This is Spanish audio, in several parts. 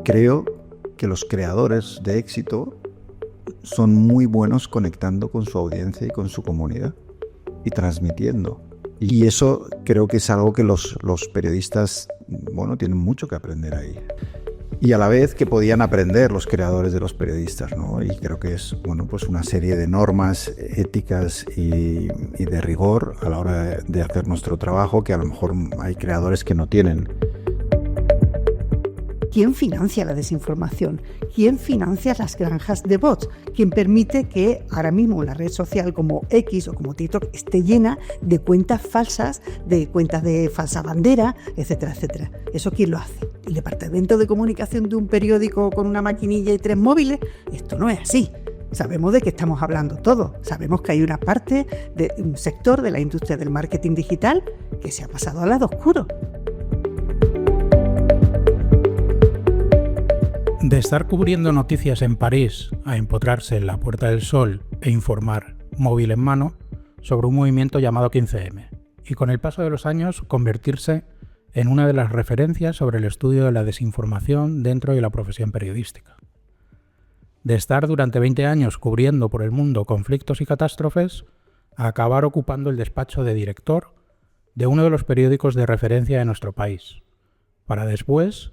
Creo que los creadores de éxito son muy buenos conectando con su audiencia y con su comunidad y transmitiendo. Y eso creo que es algo que los periodistas, tienen mucho que aprender ahí. Y a la vez que podían aprender los creadores de los periodistas, ¿no? Y creo que es, pues una serie de normas éticas y de rigor a la hora de hacer nuestro trabajo que a lo mejor hay creadores que no tienen. ¿Quién financia la desinformación? ¿Quién financia las granjas de bots? ¿Quién permite que ahora mismo una red social como X o como TikTok esté llena de cuentas falsas, de cuentas de falsa bandera, etcétera, etcétera? ¿Eso quién lo hace? ¿El departamento de comunicación de un periódico con una maquinilla y 3 móviles? Esto no es así. Sabemos de qué estamos hablando todos. Sabemos que hay una parte de un sector de la industria del marketing digital que se ha pasado al lado oscuro. De estar cubriendo noticias en París a empotrarse en la Puerta del Sol e informar, móvil en mano, sobre un movimiento llamado 15M, y con el paso de los años convertirse en una de las referencias sobre el estudio de la desinformación dentro de la profesión periodística. De estar durante 20 años cubriendo por el mundo conflictos y catástrofes, a acabar ocupando el despacho de director de uno de los periódicos de referencia de nuestro país, para después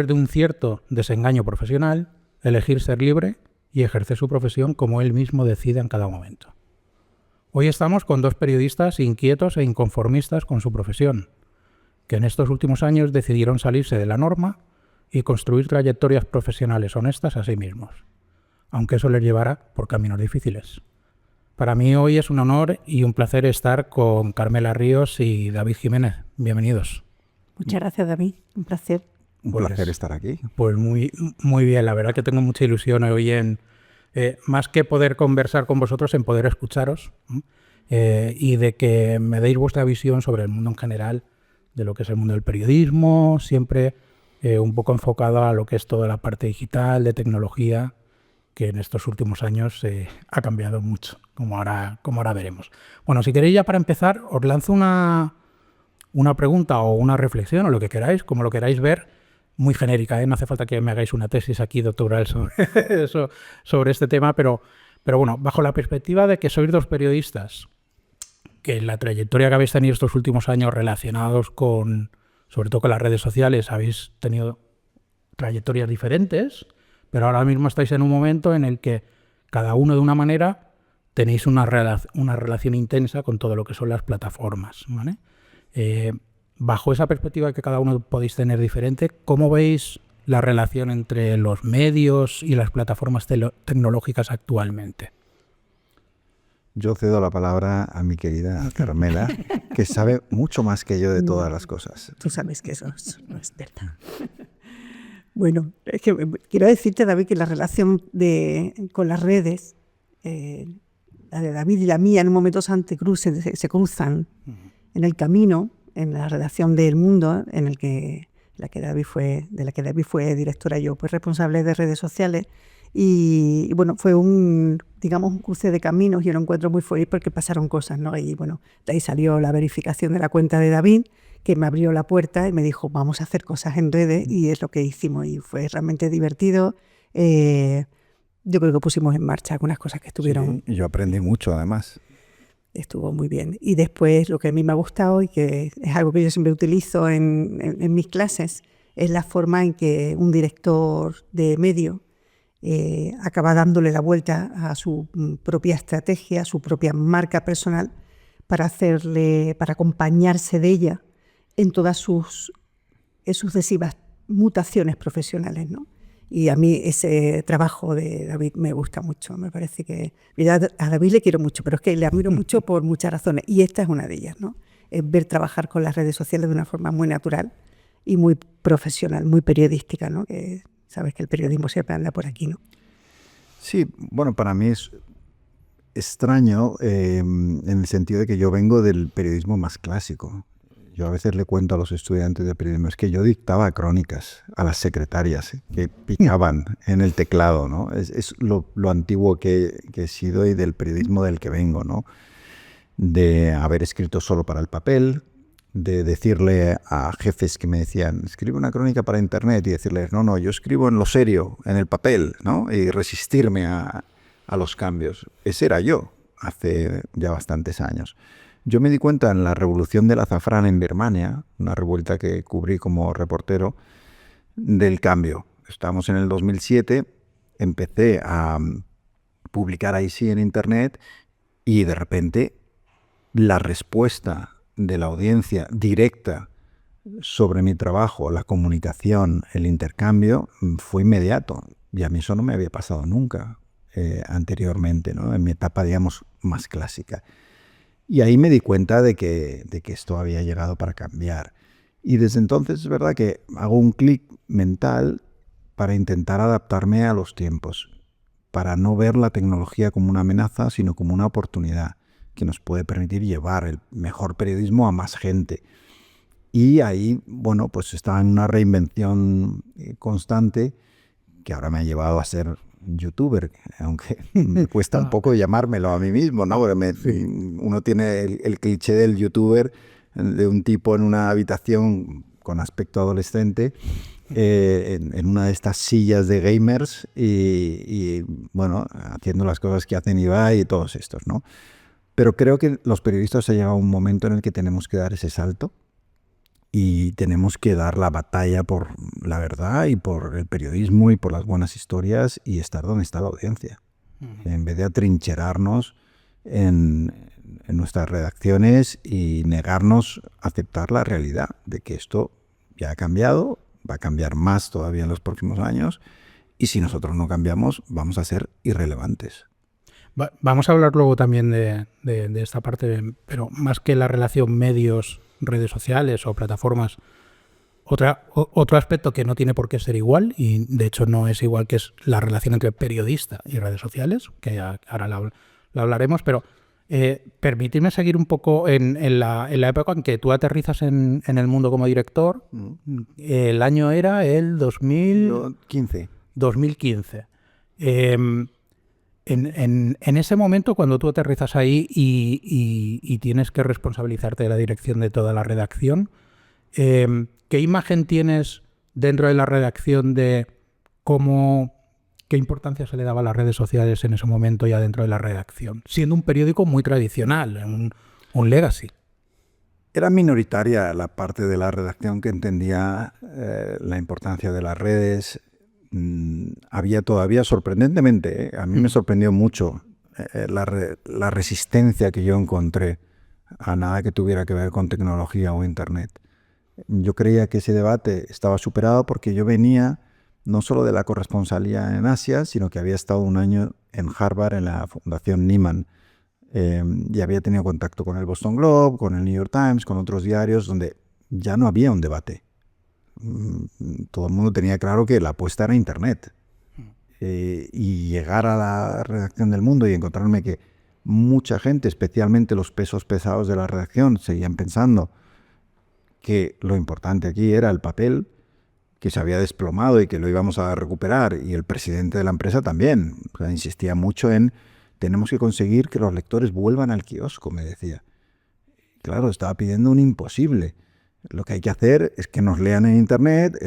de un cierto desengaño profesional, elegir ser libre y ejercer su profesión como él mismo decide en cada momento. Hoy estamos con 2 periodistas inquietos e inconformistas con su profesión, que en estos últimos años decidieron salirse de la norma y construir trayectorias profesionales honestas a sí mismos, aunque eso les llevará por caminos difíciles. Para mí hoy es un honor y un placer estar con Carmela Ríos y David Jiménez. Bienvenidos. Muchas gracias, David. Un placer. Un placer estar aquí. Pues muy, muy bien, la verdad que tengo mucha ilusión hoy en, más que poder conversar con vosotros, en poder escucharos y de que me deis vuestra visión sobre el mundo en general, de lo que es el mundo del periodismo, siempre un poco enfocado a lo que es toda la parte digital, de tecnología, que en estos últimos años ha cambiado mucho, como ahora veremos. Bueno, si queréis ya para empezar, os lanzo una pregunta o una reflexión o lo que queráis, como lo queráis ver, muy genérica, no hace falta que me hagáis una tesis aquí doctoral sobre este tema, pero bueno, bajo la perspectiva de que sois 2 periodistas, que en la trayectoria que habéis tenido estos últimos años relacionados sobre todo con las redes sociales, habéis tenido trayectorias diferentes, pero ahora mismo estáis en un momento en el que cada uno de una manera tenéis una relación intensa con todo lo que son las plataformas, ¿vale? Bajo esa perspectiva que cada uno podéis tener diferente, ¿cómo veis la relación entre los medios y las plataformas tecnológicas actualmente? Yo cedo la palabra a mi querida Carmela, que sabe mucho más que yo de todas las cosas. Tú sabes que eso no es verdad. Bueno, es que quiero decirte, David, que la relación con las redes, la de David y la mía, en un momento se cruzan en el camino, en la redacción de El Mundo, de la que David fue directora y yo, pues responsable de redes sociales. Y bueno, fue un cruce de caminos y un encuentro muy feliz porque pasaron cosas, ¿no? Y bueno, de ahí salió la verificación de la cuenta de David, que me abrió la puerta y me dijo, vamos a hacer cosas en redes, y es lo que hicimos y fue realmente divertido. Yo creo que pusimos en marcha algunas cosas que estuvieron... Sí, yo aprendí mucho además. Estuvo muy bien. Y después lo que a mí me ha gustado y que es algo que yo siempre utilizo en mis clases es la forma en que un director de medio acaba dándole la vuelta a su propia estrategia, a su propia marca personal para acompañarse de ella en todas sus sucesivas mutaciones profesionales, ¿no? Y a mí ese trabajo de David me gusta mucho, me parece que... A David le quiero mucho, pero es que le admiro mucho por muchas razones, y esta es una de ellas, ¿no? Es ver trabajar con las redes sociales de una forma muy natural y muy profesional, muy periodística, ¿no? Que sabes que el periodismo siempre anda por aquí, ¿no? Sí, bueno, para mí es extraño en el sentido de que yo vengo del periodismo más clásico. Yo a veces le cuento a los estudiantes de periodismo, es que yo dictaba crónicas a las secretarias que picaban en el teclado, ¿no? Es lo antiguo que he sido y del periodismo del que vengo, ¿no? De haber escrito solo para el papel, de decirle a jefes que me decían, escribe una crónica para internet, y decirles, no, yo escribo en lo serio, en el papel, ¿no? Y resistirme a los cambios. Ese era yo hace ya bastantes años. Yo me di cuenta en la revolución del azafrán en Birmania, una revuelta que cubrí como reportero, del cambio. Estábamos en el 2007, empecé a publicar ahí sí en internet, y de repente la respuesta de la audiencia directa sobre mi trabajo, la comunicación, el intercambio, fue inmediato. Y a mí eso no me había pasado nunca anteriormente, ¿no? En mi etapa, digamos, más clásica. Y ahí me di cuenta de que esto había llegado para cambiar. Y desde entonces es verdad que hago un clic mental para intentar adaptarme a los tiempos, para no ver la tecnología como una amenaza, sino como una oportunidad que nos puede permitir llevar el mejor periodismo a más gente. Y ahí, bueno, pues estaba en una reinvención constante que ahora me ha llevado a ser youtuber, aunque me cuesta un poco llamármelo a mí mismo, ¿no? Porque uno tiene el cliché del youtuber, de un tipo en una habitación con aspecto adolescente, en una de estas sillas de gamers y bueno, haciendo las cosas que hacen Ibai y todos estos, ¿no? Pero creo que los periodistas ha llegado un momento en el que tenemos que dar ese salto y tenemos que dar la batalla por la verdad y por el periodismo y por las buenas historias y estar donde está la audiencia. En vez de atrincherarnos en nuestras redacciones y negarnos a aceptar la realidad de que esto ya ha cambiado, va a cambiar más todavía en los próximos años, y si nosotros no cambiamos vamos a ser irrelevantes. Vamos a hablar luego también de esta parte, pero más que la relación medios, redes sociales o plataformas, otro aspecto que no tiene por qué ser igual, y de hecho no es igual, que es la relación entre periodista y redes sociales, que ahora la hablaremos, pero permitidme seguir un poco en la época en que tú aterrizas en el mundo como director. El año era el 2015. En ese momento, cuando tú aterrizas ahí y tienes que responsabilizarte de la dirección de toda la redacción, ¿qué imagen tienes dentro de la redacción de qué importancia se le daba a las redes sociales en ese momento ya dentro de la redacción, siendo un periódico muy tradicional, un legacy? Era minoritaria la parte de la redacción que entendía la importancia de las redes. Había todavía, sorprendentemente, a mí me sorprendió mucho la resistencia que yo encontré a nada que tuviera que ver con tecnología o internet. Yo creía que ese debate estaba superado porque yo venía no solo de la corresponsalía en Asia, sino que había estado un año en Harvard, en la Fundación Nieman, y había tenido contacto con el Boston Globe, con el New York Times, con otros diarios donde ya no había un debate. Todo el mundo tenía claro que la apuesta era internet. Y llegar a la redacción del Mundo y encontrarme que mucha gente, especialmente los pesos pesados de la redacción, seguían pensando que lo importante aquí era el papel, que se había desplomado y que lo íbamos a recuperar, y el presidente de la empresa también. O sea, insistía mucho en tenemos que conseguir que los lectores vuelvan al kiosco, me decía. Claro, estaba pidiendo un imposible. Lo que hay que hacer es que nos lean en internet.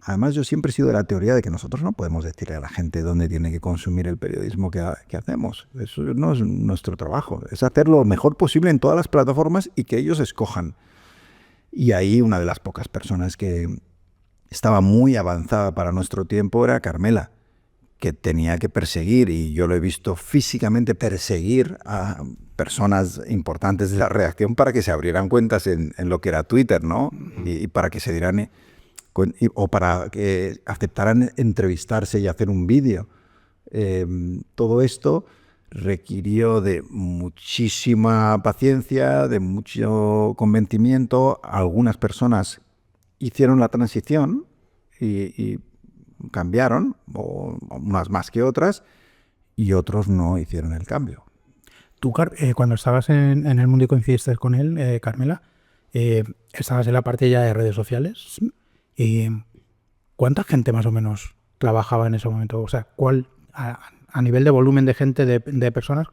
Además, yo siempre he sido de la teoría de que nosotros no podemos decirle a la gente dónde tiene que consumir el periodismo que hacemos. Eso no es nuestro trabajo. Es hacer lo mejor posible en todas las plataformas y que ellos escojan. Y ahí una de las pocas personas que estaba muy avanzada para nuestro tiempo era Carmela, que tenía que perseguir, y yo lo he visto físicamente perseguir a personas importantes de la redacción para que se abrieran cuentas en lo que era Twitter, ¿no? Y para que se dieran, o para que aceptaran entrevistarse y hacer un vídeo. Todo esto requirió de muchísima paciencia, de mucho convencimiento. Algunas personas hicieron la transición y cambiaron, o unas más que otras, y otros no hicieron el cambio. Tú, cuando estabas en el Mundo y coincidiste con él, Carmela, estabas en la parte ya de redes sociales. ¿Cuánta gente más o menos trabajaba en ese momento? O sea, a nivel de volumen de gente, de personas,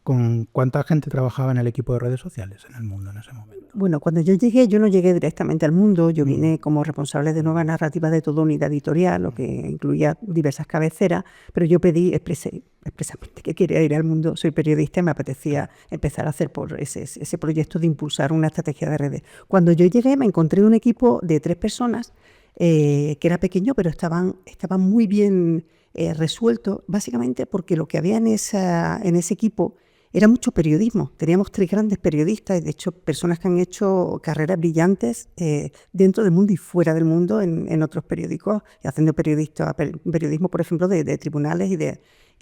¿con cuánta gente trabajaba en el equipo de redes sociales en el mundo en ese momento? Bueno, cuando yo llegué, yo no llegué directamente al mundo, yo vine como responsable de nueva narrativa de toda unidad editorial, lo que incluía diversas cabeceras, pero yo expresé expresamente que quería ir al mundo, soy periodista y me apetecía empezar a hacer por ese proyecto de impulsar una estrategia de redes. Cuando yo llegué me encontré un equipo de 3 personas, que era pequeño, pero estaban muy bien resueltos, básicamente porque lo que había en ese equipo era mucho periodismo. Teníamos 3 grandes periodistas, de hecho, personas que han hecho carreras brillantes dentro del mundo y fuera del mundo en otros periódicos, haciendo periodismo, por ejemplo, de tribunales y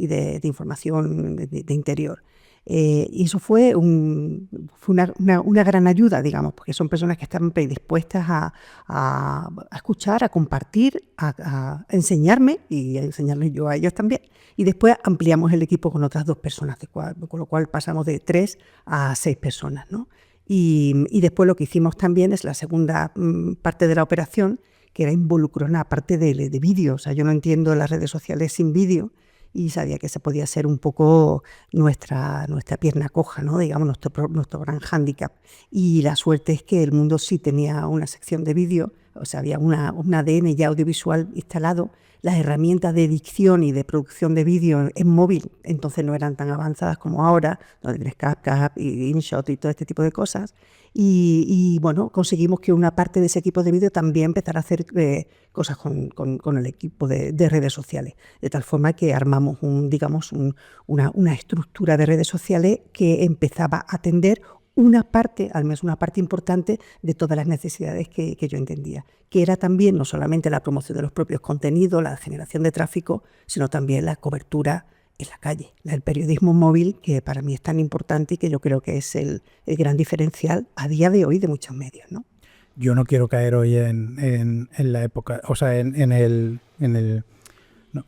de información de interior. Y eso fue una gran ayuda, digamos, porque son personas que están predispuestas a escuchar, a compartir, a enseñarme y a enseñarles yo a ellos también. Y después ampliamos el equipo con otras 2 personas, con lo cual pasamos de 3 a 6 personas, ¿no? Y después lo que hicimos también es la segunda parte de la operación, que era involucrar una parte de vídeo. O sea, yo no entiendo las redes sociales sin vídeo, y sabía que ese podía ser un poco nuestra pierna coja, ¿no? Digamos, nuestro gran hándicap. Y la suerte es que el mundo sí tenía una sección de vídeo, o sea, había un ADN ya audiovisual instalado. Las herramientas de edición y de producción de vídeo en móvil entonces no eran tan avanzadas como ahora, donde tienes CapCut y InShot y todo este tipo de cosas. Y bueno, conseguimos que una parte de ese equipo de vídeo también empezara a hacer cosas con el equipo de redes sociales, de tal forma que armamos una estructura de redes sociales que empezaba a atender al menos una parte importante de todas las necesidades que yo entendía, que era también no solamente la promoción de los propios contenidos, la generación de tráfico, sino también la cobertura en la calle, el periodismo móvil, que para mí es tan importante y que yo creo que es el gran diferencial a día de hoy de muchos medios, ¿no? Yo no quiero caer hoy en la época, o sea,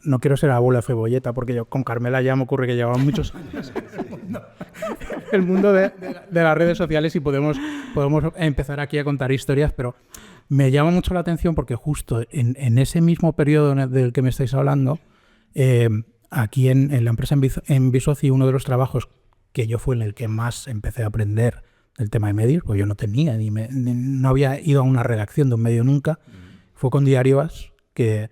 no quiero ser abuela cebolleta, porque yo con Carmela ya me ocurre que llevamos muchos años el mundo de las redes sociales y podemos empezar aquí a contar historias, pero me llama mucho la atención porque justo en ese mismo periodo del que me estáis hablando, aquí en la empresa en Bisoci, uno de los trabajos que yo fue en el que más empecé a aprender del tema de medios, porque yo no tenía no había ido a una redacción de un medio nunca, fue con Diario As, que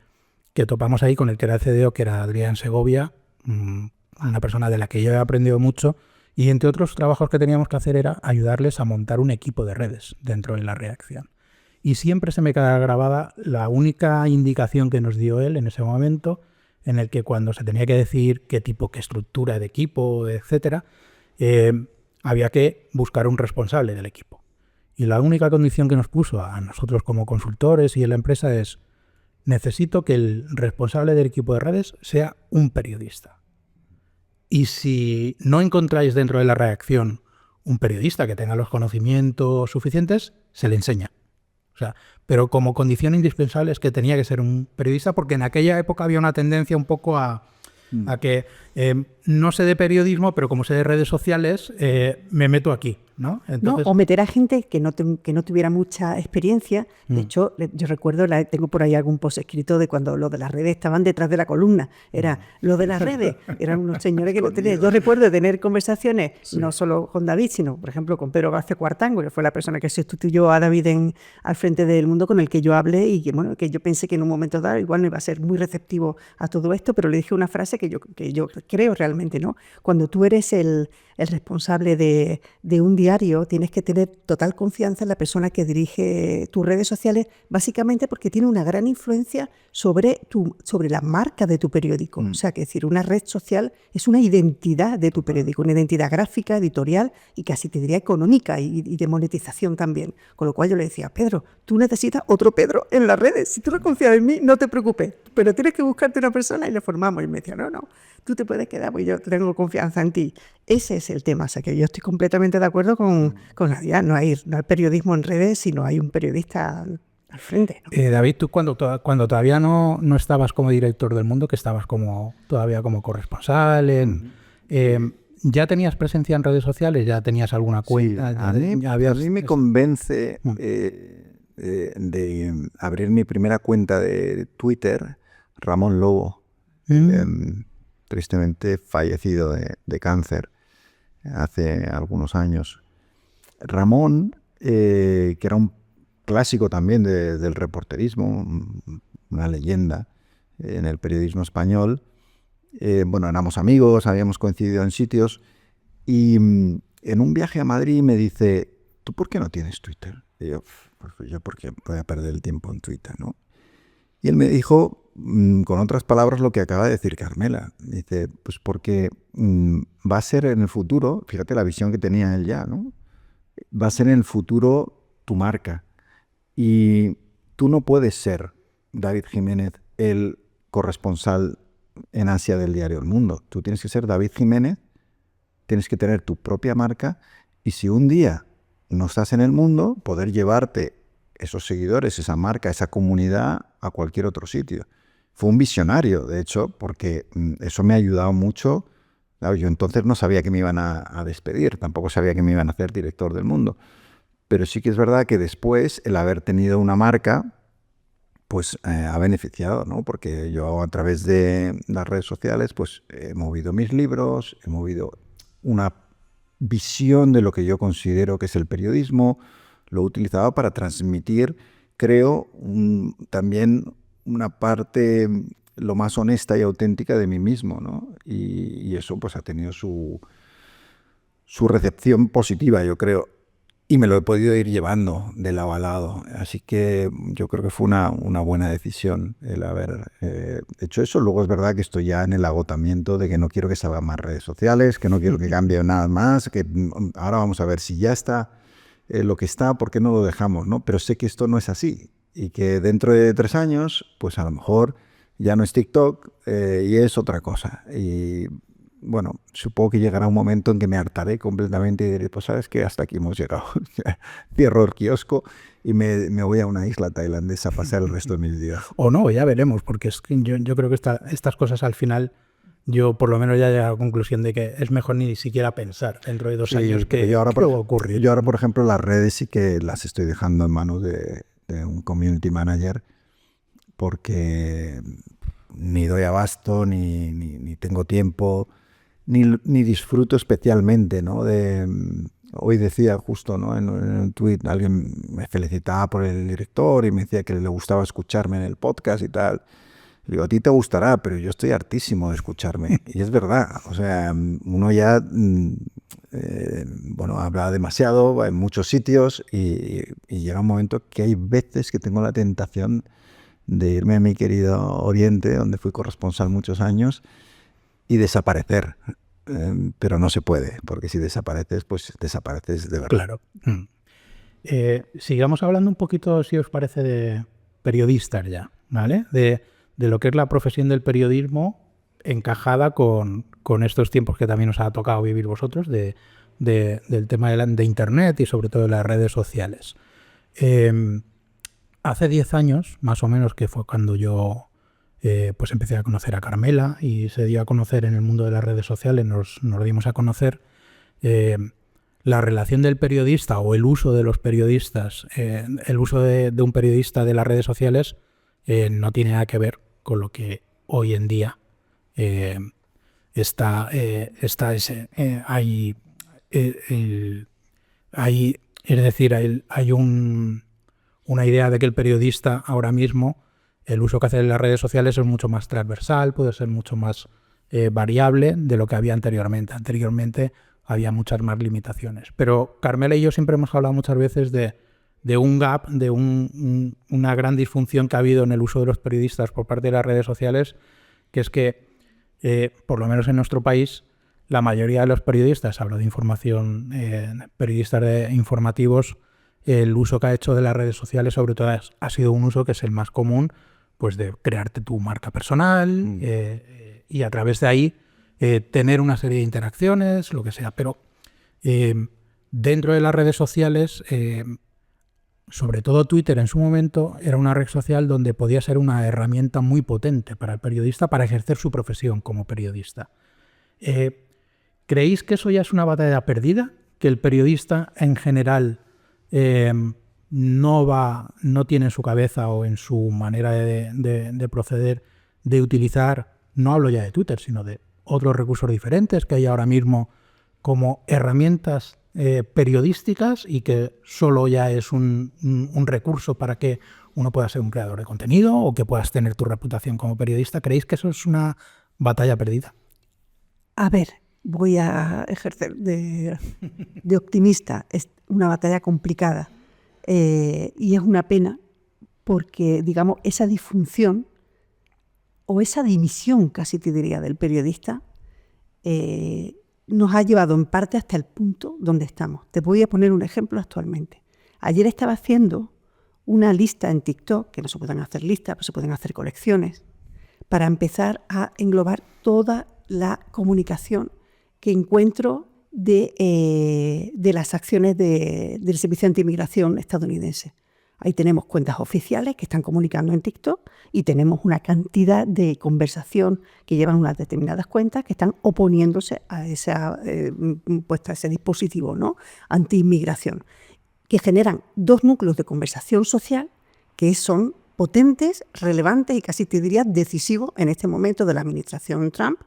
topamos ahí con el que era el CDO, que era Adrián Segovia, una persona de la que yo he aprendido mucho, y entre otros trabajos que teníamos que hacer era ayudarles a montar un equipo de redes dentro de la redacción. Y siempre se me queda grabada la única indicación que nos dio él en ese momento, en el que cuando se tenía que decir qué estructura de equipo, etcétera, había que buscar un responsable del equipo. Y la única condición que nos puso a nosotros como consultores y en la empresa es: necesito que el responsable del equipo de redes sea un periodista. Y si no encontráis dentro de la redacción un periodista que tenga los conocimientos suficientes, se le enseña. O sea, pero como condición indispensable es que tenía que ser un periodista, porque en aquella época había una tendencia un poco a que no sé de periodismo, pero como sé de redes sociales, me meto aquí, ¿no? Entonces, ¿no? O meter a gente que no tuviera mucha experiencia. De hecho, yo recuerdo, tengo por ahí algún post escrito de cuando los de las redes estaban detrás de la columna. Era lo de las redes, eran unos señores que no tenían. Yo recuerdo tener conversaciones, no solo con David, sino, por ejemplo, con Pedro García Cuartango, que fue la persona que sustituyó a David al frente del Mundo, con el que yo hablé y que yo pensé que en un momento dado igual no iba a ser muy receptivo a todo esto, pero le dije una frase que yo creo realmente, ¿no? Cuando tú eres el responsable de un diario, tienes que tener total confianza en la persona que dirige tus redes sociales, básicamente porque tiene una gran influencia sobre la marca de tu periódico. O sea, que decir, una red social es una identidad de tu periódico, una identidad gráfica, editorial y casi te diría económica y de monetización también. Con lo cual yo le decía: Pedro, tú necesitas otro Pedro en las redes. Si tú no confías en mí, no te preocupes, pero tienes que buscarte una persona, y le formamos. Y me decía: no, tú te puedes quedar, porque yo tengo confianza en ti. Ese es el tema. O sea, que yo estoy completamente de acuerdo con Nadia. No hay periodismo en redes, sino hay un periodista al frente, ¿no? David, tú cuando todavía no estabas como director del Mundo, que estabas todavía como corresponsal, ¿ya tenías presencia en redes sociales? ¿Ya tenías alguna cuenta? Sí, a mí me convence de abrir mi primera cuenta de Twitter Ramón Lobo, tristemente fallecido de cáncer. hace algunos años. Ramón, que era un clásico también del reporterismo, una leyenda en el periodismo español. Bueno, éramos amigos, habíamos coincidido en sitios y en un viaje a Madrid me dice, ¿tú por qué no tienes Twitter? Y yo porque voy a perder el tiempo en Twitter, ¿no? Y él me dijo, con otras palabras, lo que acaba de decir Carmela. Dice, pues porque va a ser en el futuro, fíjate la visión que tenía él ya, ¿no? Va a ser en el futuro tu marca. Y tú no puedes ser, David Jiménez, el corresponsal en Asia del diario El Mundo. Tú tienes que ser David Jiménez, tienes que tener tu propia marca y si un día no estás en el mundo, poder llevarte esos seguidores, esa marca, esa comunidad a cualquier otro sitio. Fue un visionario, de hecho, porque eso me ha ayudado mucho. Claro, yo entonces no sabía que me iban a despedir, tampoco sabía que me iban a hacer director del Mundo. Pero sí que es verdad que después el haber tenido una marca pues ha beneficiado, ¿no? Porque yo a través de las redes sociales pues he movido mis libros, he movido una visión de lo que yo considero que es el periodismo, lo he utilizado para transmitir, creo, también una parte lo más honesta y auténtica de mí mismo, ¿no? Y eso pues ha tenido su recepción positiva, yo creo. Y me lo he podido ir llevando de lado a lado. Así que yo creo que fue una buena decisión el haber hecho eso. Luego es verdad que estoy ya en el agotamiento de que no quiero que se hagan más redes sociales, que no quiero que cambie nada más, que ahora vamos a ver si ya está lo que está, ¿por qué no lo dejamos? ¿No? Pero sé que esto no es así y que dentro de 3 años, pues a lo mejor ya no es TikTok y es otra cosa. Y bueno, supongo que llegará un momento en que me hartaré completamente y diré, pues sabes que hasta aquí hemos llegado. Cierro el kiosco y me voy a una isla tailandesa a pasar el resto de mis días. O no, ya veremos, porque es que yo creo que estas cosas al final, yo por lo menos ya he llegado a la conclusión de que es mejor ni siquiera pensar dentro de 2 años que va a ocurrir. Yo ahora, por ejemplo, las redes sí que las estoy dejando en manos de un community manager porque ni doy abasto, ni tengo tiempo, ni disfruto especialmente, ¿no? Hoy decía justo, ¿no? en un tuit, alguien me felicitaba por el director y me decía que le gustaba escucharme en el podcast y tal. Le digo, a ti te gustará, pero yo estoy hartísimo de escucharme. Y es verdad, o sea, uno ya, habla demasiado en muchos sitios y llega un momento que hay veces que tengo la tentación de irme a mi querido Oriente, donde fui corresponsal muchos años, y desaparecer. Pero no se puede, porque si desapareces, pues desapareces de verdad. Claro. Sigamos hablando un poquito, si os parece, de periodistas ya, ¿vale? De lo que es la profesión del periodismo encajada con estos tiempos que también os ha tocado vivir vosotros, del tema de Internet y sobre todo de las redes sociales. Hace 10 años, más o menos, que fue cuando yo pues empecé a conocer a Carmela y se dio a conocer en el mundo de las redes sociales, nos dimos a conocer la relación del periodista o el uso de los periodistas, el uso de un periodista de las redes sociales no tiene nada que ver con lo que hoy en día hay una idea de que el periodista ahora mismo, el uso que hace de las redes sociales es mucho más transversal, puede ser mucho más variable de lo que había anteriormente. Anteriormente había muchas más limitaciones. Pero Carmela y yo siempre hemos hablado muchas veces de un gap, de una gran disfunción que ha habido en el uso de los periodistas por parte de las redes sociales, que es que, por lo menos en nuestro país, la mayoría de los periodistas, hablo de información, periodistas informativos, el uso que ha hecho de las redes sociales sobre todo ha sido un uso que es el más común, pues de crearte tu marca personal y a través de ahí tener una serie de interacciones, lo que sea. Pero dentro de las redes sociales, sobre todo Twitter en su momento, era una red social donde podía ser una herramienta muy potente para el periodista para ejercer su profesión como periodista. ¿Creéis que eso ya es una batalla perdida? ¿Que el periodista en general no tiene en su cabeza o en su manera de proceder, de utilizar, no hablo ya de Twitter, sino de otros recursos diferentes que hay ahora mismo como herramientas periodísticas y que solo ya es un recurso para que uno pueda ser un creador de contenido o que puedas tener tu reputación como periodista? ¿Creéis que eso es una batalla perdida? A ver, voy a ejercer de optimista. Es una batalla complicada y es una pena porque, digamos, esa disfunción o esa dimisión, casi te diría, del periodista, nos ha llevado en parte hasta el punto donde estamos. Te voy a poner un ejemplo actualmente. Ayer estaba haciendo una lista en TikTok, que no se pueden hacer listas, pero se pueden hacer colecciones, para empezar a englobar toda la comunicación que encuentro de las acciones del Servicio de Antiinmigración estadounidense. Ahí tenemos cuentas oficiales que están comunicando en TikTok y tenemos una cantidad de conversación que llevan unas determinadas cuentas que están oponiéndose a ese dispositivo, ¿no?, anti-inmigración, que generan dos núcleos de conversación social que son potentes, relevantes y casi te diría decisivos en este momento de la administración Trump,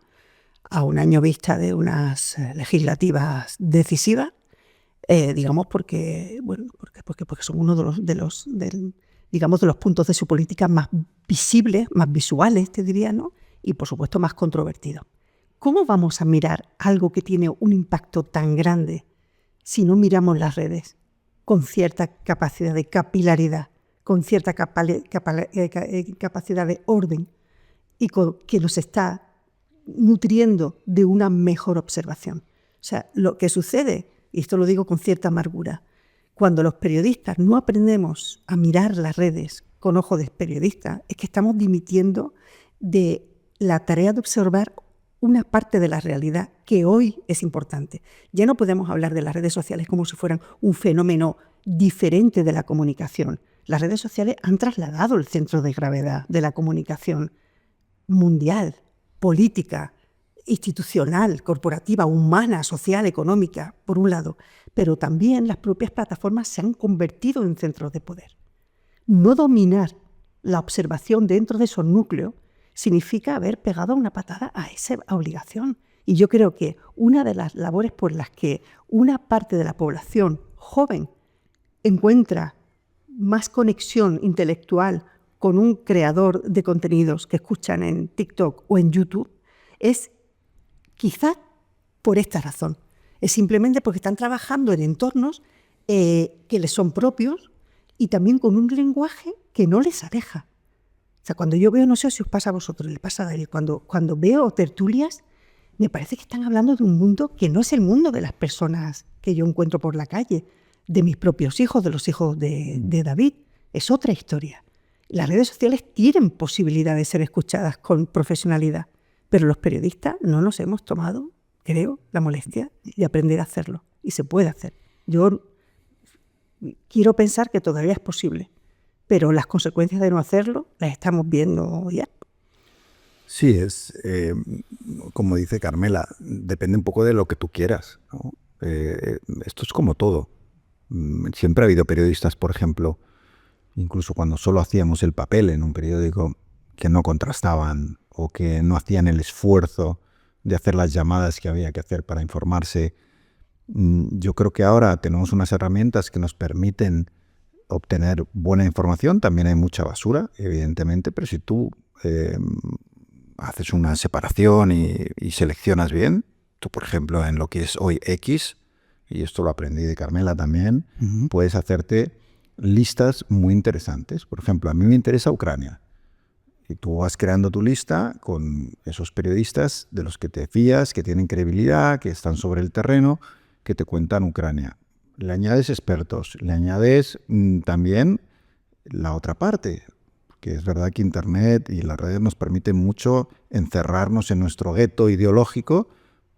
a un año vista de unas legislativas decisivas. Digamos porque son uno de los puntos de su política más visibles, más visuales, te diría, ¿no? Y por supuesto más controvertidos. ¿Cómo vamos a mirar algo que tiene un impacto tan grande si no miramos las redes con cierta capacidad de capilaridad, con cierta capacidad de orden y que nos está nutriendo de una mejor observación? O sea, lo que sucede, y esto lo digo con cierta amargura, cuando los periodistas no aprendemos a mirar las redes con ojo de periodista, es que estamos dimitiendo de la tarea de observar una parte de la realidad que hoy es importante. Ya no podemos hablar de las redes sociales como si fueran un fenómeno diferente de la comunicación. Las redes sociales han trasladado el centro de gravedad de la comunicación mundial, política, institucional, corporativa, humana, social, económica, por un lado, pero también las propias plataformas se han convertido en centros de poder. No dominar la observación dentro de esos núcleos significa haber pegado una patada a esa obligación. Y yo creo que una de las labores por las que una parte de la población joven encuentra más conexión intelectual con un creador de contenidos que escuchan en TikTok o en YouTube es quizás por esta razón. Es simplemente porque están trabajando en entornos que les son propios y también con un lenguaje que no les aleja. O sea, cuando yo veo, no sé si os pasa a vosotros, le pasa a David, cuando veo tertulias, me parece que están hablando de un mundo que no es el mundo de las personas que yo encuentro por la calle, de mis propios hijos, de los hijos de David. Es otra historia. Las redes sociales tienen posibilidad de ser escuchadas con profesionalidad, pero los periodistas no nos hemos tomado, creo, la molestia de aprender a hacerlo. Y se puede hacer. Yo quiero pensar que todavía es posible, pero las consecuencias de no hacerlo las estamos viendo ya. Sí, como dice Carmela, depende un poco de lo que tú quieras, ¿no? Esto es como todo. Siempre ha habido periodistas, por ejemplo, incluso cuando solo hacíamos el papel en un periódico, que no contrastaban o que no hacían el esfuerzo de hacer las llamadas que había que hacer para informarse. Yo creo que ahora tenemos unas herramientas que nos permiten obtener buena información. También hay mucha basura, evidentemente, pero si tú haces una separación y seleccionas bien, tú, por ejemplo, en lo que es hoy X, y esto lo aprendí de Carmela también, puedes hacerte listas muy interesantes. Por ejemplo, a mí me interesa Ucrania. Y tú vas creando tu lista con esos periodistas de los que te fías, que tienen credibilidad, que están sobre el terreno, que te cuentan Ucrania. Le añades expertos, le añades también la otra parte, que es verdad que Internet y las redes nos permiten mucho encerrarnos en nuestro gueto ideológico,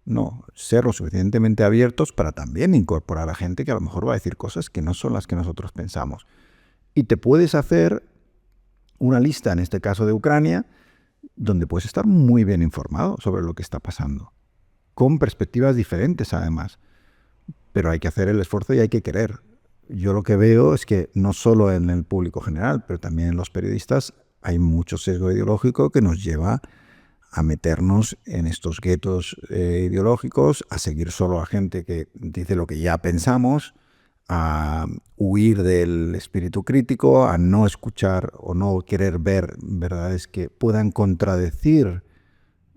no, ser lo suficientemente abiertos para también incorporar a gente que a lo mejor va a decir cosas que no son las que nosotros pensamos. Y te puedes hacer una lista, en este caso de Ucrania, donde puedes estar muy bien informado sobre lo que está pasando, con perspectivas diferentes además. Pero hay que hacer el esfuerzo y hay que querer. Yo lo que veo es que no solo en el público general, pero también en los periodistas hay mucho sesgo ideológico que nos lleva a meternos en estos guetos ideológicos, a seguir solo a gente que dice lo que ya pensamos, a huir del espíritu crítico, a no escuchar o no querer ver verdades que puedan contradecir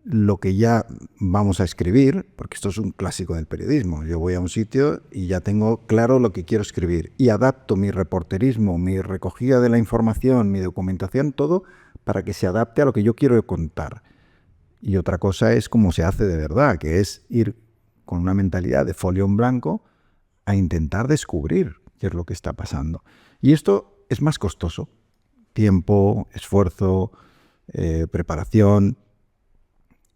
lo que ya vamos a escribir, porque esto es un clásico del periodismo. Yo voy a un sitio y ya tengo claro lo que quiero escribir y adapto mi reporterismo, mi recogida de la información, mi documentación, todo para que se adapte a lo que yo quiero contar. Y otra cosa es cómo se hace de verdad, que es ir con una mentalidad de folio en blanco a intentar descubrir qué es lo que está pasando. Y esto es más costoso. Tiempo, esfuerzo, preparación.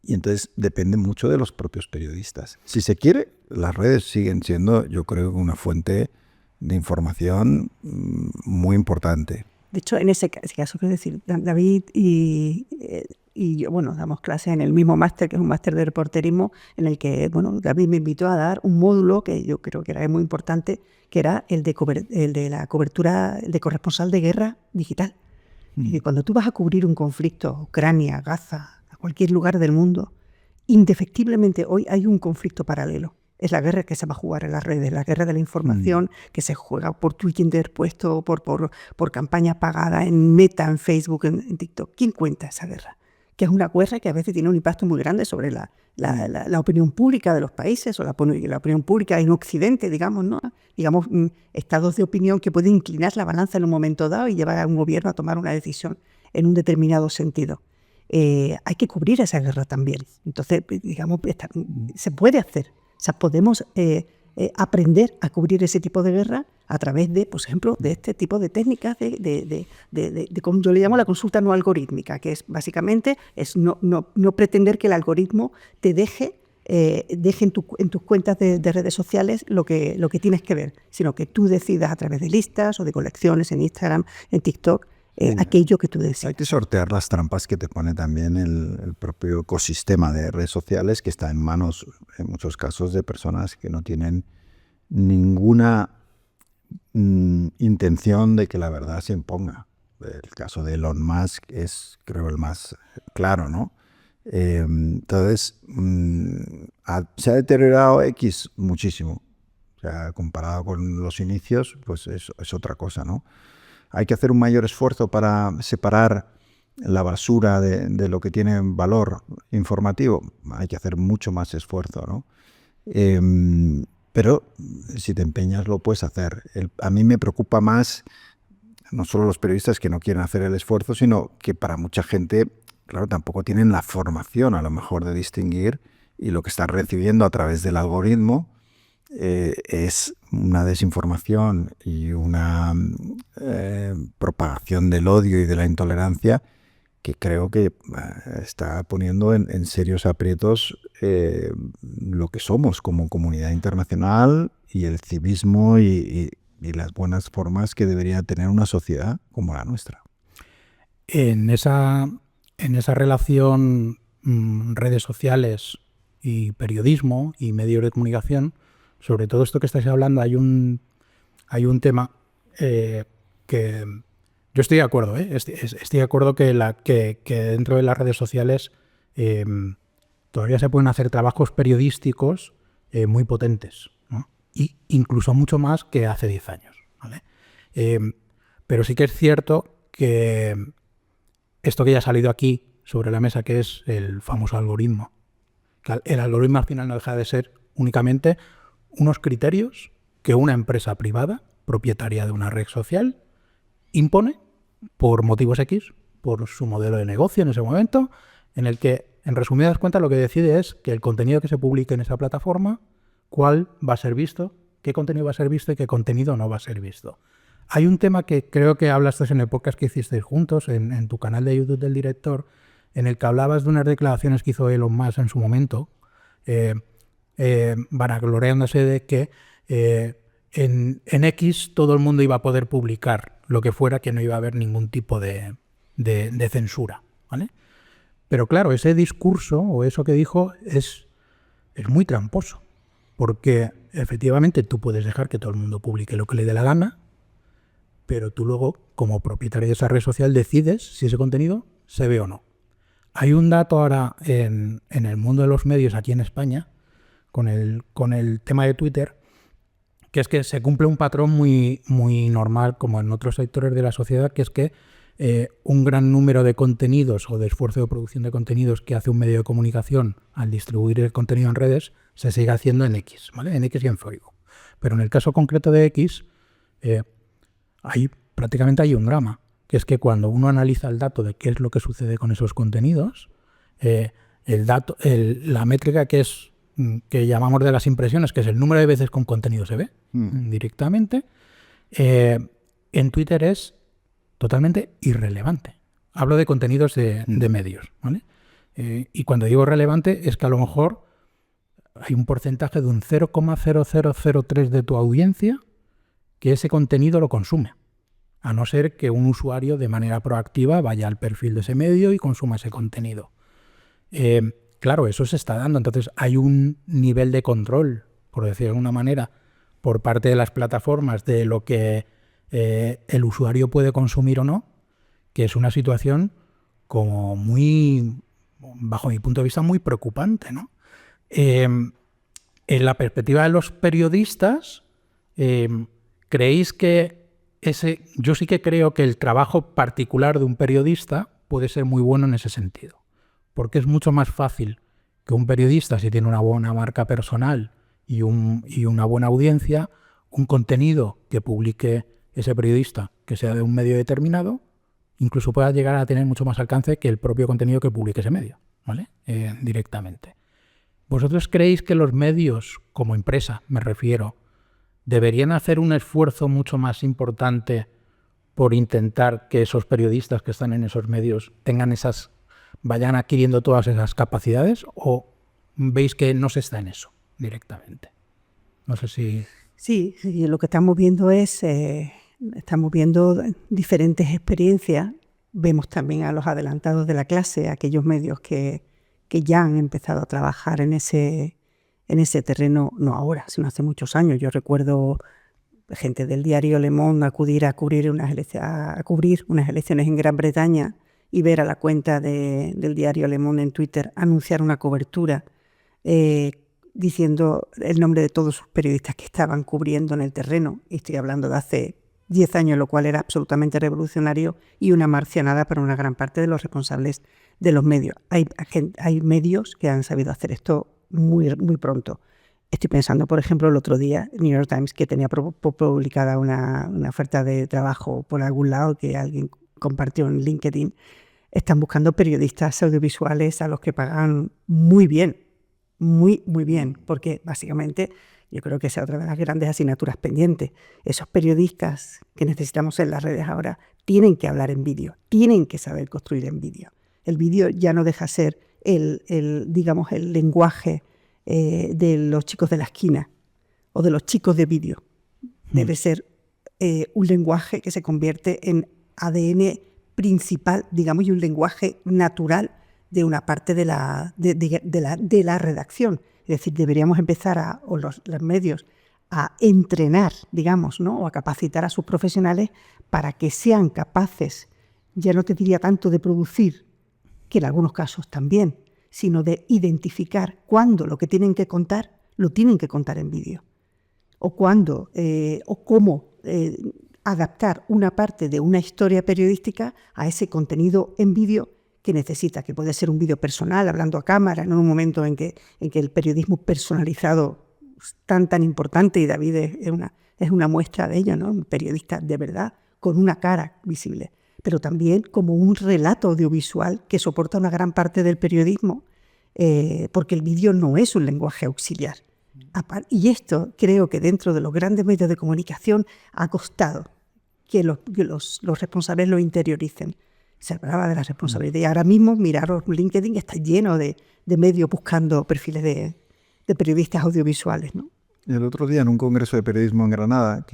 Y entonces depende mucho de los propios periodistas. Si se quiere, las redes siguen siendo, yo creo, una fuente de información muy importante. De hecho, en ese caso, quiero decir, David y yo, bueno, damos clases en el mismo máster, que es un máster de reporterismo, en el que, bueno, David me invitó a dar un módulo que yo creo que era muy importante, que era el de la cobertura, el de corresponsal de guerra digital. Y cuando tú vas a cubrir un conflicto, Ucrania, Gaza, cualquier lugar del mundo, indefectiblemente hoy hay un conflicto paralelo. Es la guerra que se va a jugar en las redes, la guerra de la información que se juega por Twitter interpuesto, por campañas pagadas en Meta, en Facebook, en TikTok. ¿Quién cuenta esa guerra? Que es una guerra que a veces tiene un impacto muy grande sobre la opinión pública de los países o la opinión pública en Occidente, digamos, ¿no? Digamos, estados de opinión que pueden inclinar la balanza en un momento dado y llevar a un gobierno a tomar una decisión en un determinado sentido. Hay que cubrir esa guerra también. Entonces, digamos, se puede hacer. O sea, podemos aprender a cubrir ese tipo de guerra a través de, por ejemplo, de este tipo de técnicas de como yo le llamo la consulta no algorítmica, que es básicamente no pretender que el algoritmo te deje en tus cuentas de redes sociales lo que tienes que ver, sino que tú decidas a través de listas o de colecciones en Instagram, en TikTok, aquello que tú decidas. Hay que sortear las trampas que te pone también el propio ecosistema de redes sociales, que está en manos, en muchos casos, de personas que no tienen ninguna intención de que la verdad se imponga. El caso de Elon Musk es, creo, el más claro, ¿no? Entonces, se ha deteriorado X muchísimo. O sea, comparado con los inicios, pues es otra cosa, ¿no? Hay que hacer un mayor esfuerzo para separar la basura de lo que tiene valor informativo. Hay que hacer mucho más esfuerzo, ¿no? Pero si te empeñas lo puedes hacer. A mí me preocupa más no solo los periodistas que no quieren hacer el esfuerzo, sino que para mucha gente, claro, tampoco tienen la formación a lo mejor de distinguir, y lo que están recibiendo a través del algoritmo es una desinformación y una propagación del odio y de la intolerancia que creo que está poniendo en serios aprietos lo que somos como comunidad internacional y el civismo y las buenas formas que debería tener una sociedad como la nuestra. En esa relación redes sociales y periodismo y medios de comunicación, sobre todo esto que estáis hablando, hay un tema que yo estoy de acuerdo, estoy de acuerdo que dentro de las redes sociales todavía se pueden hacer trabajos periodísticos muy potentes, ¿no? Y incluso mucho más que hace 10 años, ¿vale? Pero sí que es cierto que esto que ya ha salido aquí sobre la mesa, que es el famoso algoritmo, el algoritmo al final no deja de ser únicamente unos criterios que una empresa privada, propietaria de una red social, impone por motivos X, por su modelo de negocio en ese momento, en el que, en resumidas cuentas, lo que decide es que el contenido que se publique en esa plataforma, cuál va a ser visto, qué contenido va a ser visto y qué contenido no va a ser visto. Hay un tema que creo que hablaste en el podcast que hicisteis juntos, en tu canal de YouTube del director, en el que hablabas de unas declaraciones que hizo Elon Musk en su momento, vanagloriándose de que en X todo el mundo iba a poder publicar lo que fuera, que no iba a haber ningún tipo de censura, ¿vale? Pero claro, ese discurso o eso que dijo es muy tramposo, porque efectivamente tú puedes dejar que todo el mundo publique lo que le dé la gana, pero tú luego, como propietario de esa red social, decides si ese contenido se ve o no. hay un dato ahora en el mundo de los medios aquí en España, con el tema de Twitter, que es que se cumple un patrón muy, muy normal, como en otros sectores de la sociedad, que es que un gran número de contenidos o de esfuerzo de producción de contenidos que hace un medio de comunicación al distribuir el contenido en redes se sigue haciendo en X, ¿vale? En X y en Facebook. Pero en el caso concreto de X, prácticamente hay un drama, que es que cuando uno analiza el dato de qué es lo que sucede con esos contenidos, la métrica que llamamos de las impresiones, que es el número de veces que un contenido se ve directamente, en Twitter es totalmente irrelevante. Hablo de contenidos de medios, ¿vale? Y cuando digo relevante es que a lo mejor hay un porcentaje de un 0,0003 de tu audiencia que ese contenido lo consume, a no ser que un usuario de manera proactiva vaya al perfil de ese medio y consuma ese contenido. Claro, eso se está dando. Entonces hay un nivel de control, por decir de alguna manera, por parte de las plataformas de lo que el usuario puede consumir o no, que es una situación como muy, bajo mi punto de vista, muy preocupante, ¿no? En la perspectiva de los periodistas, ¿creéis que yo sí que creo que el trabajo particular de un periodista puede ser muy bueno en ese sentido? Porque es mucho más fácil que un periodista, si tiene una buena marca personal y una buena audiencia, un contenido que publique ese periodista, que sea de un medio determinado, incluso pueda llegar a tener mucho más alcance que el propio contenido que publique ese medio, ¿vale? Directamente. ¿Vosotros creéis que los medios, como empresa me refiero, deberían hacer un esfuerzo mucho más importante por intentar que esos periodistas que están en esos medios vayan adquiriendo todas esas capacidades, o veis que no se está en eso directamente? No sé si... Sí, lo que estamos viendo estamos viendo diferentes experiencias. Vemos también a los adelantados de la clase, aquellos medios que ya han empezado a trabajar en ese terreno, no ahora, sino hace muchos años. Yo recuerdo gente del diario Le Monde acudir a cubrir unas elecciones en Gran Bretaña y ver a la cuenta del diario Le Monde en Twitter anunciar una cobertura diciendo el nombre de todos sus periodistas que estaban cubriendo en el terreno. Y estoy hablando de hace 10 años, lo cual era absolutamente revolucionario y una marcianada para una gran parte de los responsables de los medios. Hay medios que han sabido hacer esto muy, muy pronto. Estoy pensando, por ejemplo, el otro día, el New York Times, que tenía publicada una oferta de trabajo por algún lado que alguien compartió en LinkedIn. Están buscando periodistas audiovisuales a los que pagan muy bien, muy, muy bien, porque básicamente yo creo que esa es otra de las grandes asignaturas pendientes. Esos periodistas que necesitamos en las redes ahora tienen que hablar en vídeo, tienen que saber construir en vídeo. El vídeo ya no deja ser el lenguaje de los chicos de la esquina o de los chicos de vídeo. Debe ser un lenguaje que se convierte en ADN principal, digamos, y un lenguaje natural de una parte de la redacción. Es decir, deberíamos empezar los medios a entrenar, digamos, ¿no? O a capacitar a sus profesionales para que sean capaces, ya no te diría tanto de producir, que en algunos casos también, sino de identificar cuándo lo que tienen que contar, lo tienen que contar en vídeo. O cuándo, o cómo adaptar una parte de una historia periodística a ese contenido en vídeo que necesita, que puede ser un vídeo personal, hablando a cámara, en un momento en que el periodismo personalizado es tan importante, y David es una muestra de ello, ¿no? Un periodista de verdad, con una cara visible, pero también como un relato audiovisual que soporta una gran parte del periodismo, porque el vídeo no es un lenguaje auxiliar. Y esto creo que dentro de los grandes medios de comunicación ha costado que los responsables lo interioricen. Se hablaba de la responsabilidad. Y ahora mismo, miraros, LinkedIn está lleno de medios buscando perfiles de periodistas audiovisuales, ¿no? El otro día en un congreso de periodismo en Granada,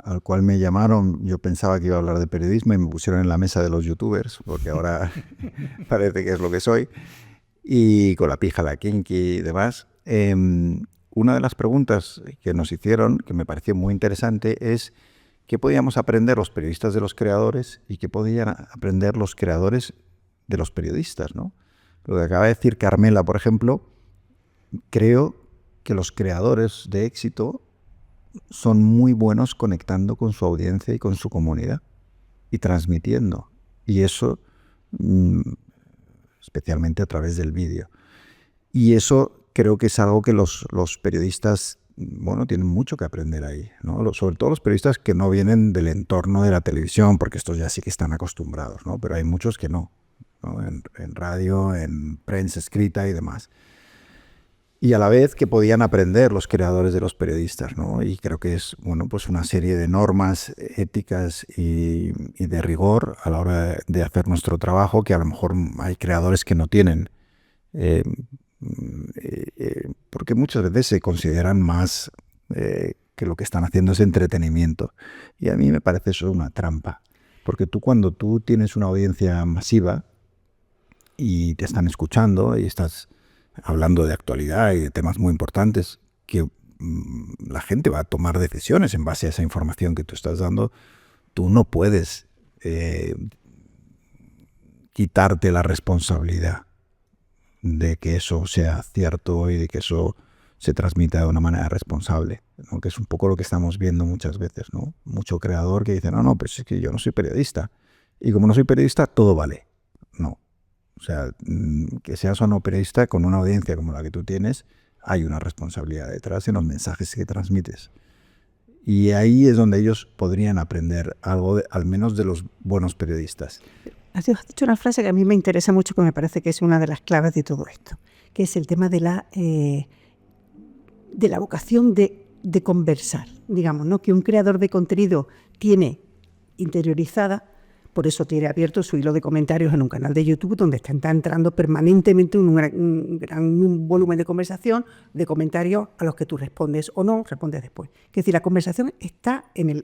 al cual me llamaron, yo pensaba que iba a hablar de periodismo y me pusieron en la mesa de los youtubers, porque ahora parece que es lo que soy, y con la pija, la kinky y demás. Una de las preguntas que nos hicieron, que me pareció muy interesante, es ¿qué podíamos aprender los periodistas de los creadores y qué podían aprender los creadores de los periodistas, ¿no? Lo que acaba de decir Carmela, por ejemplo, creo que los creadores de éxito son muy buenos conectando con su audiencia y con su comunidad y transmitiendo. Y eso, especialmente a través del vídeo. Y eso creo que es algo que los periodistas, bueno, tienen mucho que aprender ahí, ¿no? Sobre todo los periodistas que no vienen del entorno de la televisión, porque estos ya sí que están acostumbrados, ¿no? Pero hay muchos que no, ¿no? En radio, en prensa escrita y demás. Y a la vez que podían aprender los creadores de los periodistas, ¿no? Y creo que es, bueno, pues una serie de normas éticas y de rigor a la hora de hacer nuestro trabajo que a lo mejor hay creadores que no tienen. Porque muchas veces se consideran más que lo que están haciendo es entretenimiento. Y a mí me parece eso una trampa. Porque cuando tú tienes una audiencia masiva y te están escuchando y estás hablando de actualidad y de temas muy importantes, que la gente va a tomar decisiones en base a esa información que tú estás dando, tú no puedes quitarte la responsabilidad de que eso sea cierto y de que eso se transmita de una manera responsable, ¿no? Que es un poco lo que estamos viendo muchas veces, ¿no? Mucho creador que dice, no, pues es que yo no soy periodista. Y como no soy periodista, todo vale. No. O sea, que seas o no periodista, con una audiencia como la que tú tienes, hay una responsabilidad detrás en los mensajes que transmites. Y ahí es donde ellos podrían aprender algo, al menos de los buenos periodistas. Has dicho una frase que a mí me interesa mucho, que me parece que es una de las claves de todo esto, que es el tema de la vocación de conversar, digamos, ¿no? Que un creador de contenido tiene interiorizada. Por eso tiene abierto su hilo de comentarios en un canal de YouTube donde está entrando permanentemente un gran volumen de conversación, de comentarios a los que tú respondes o no, respondes después. Es decir, la conversación está en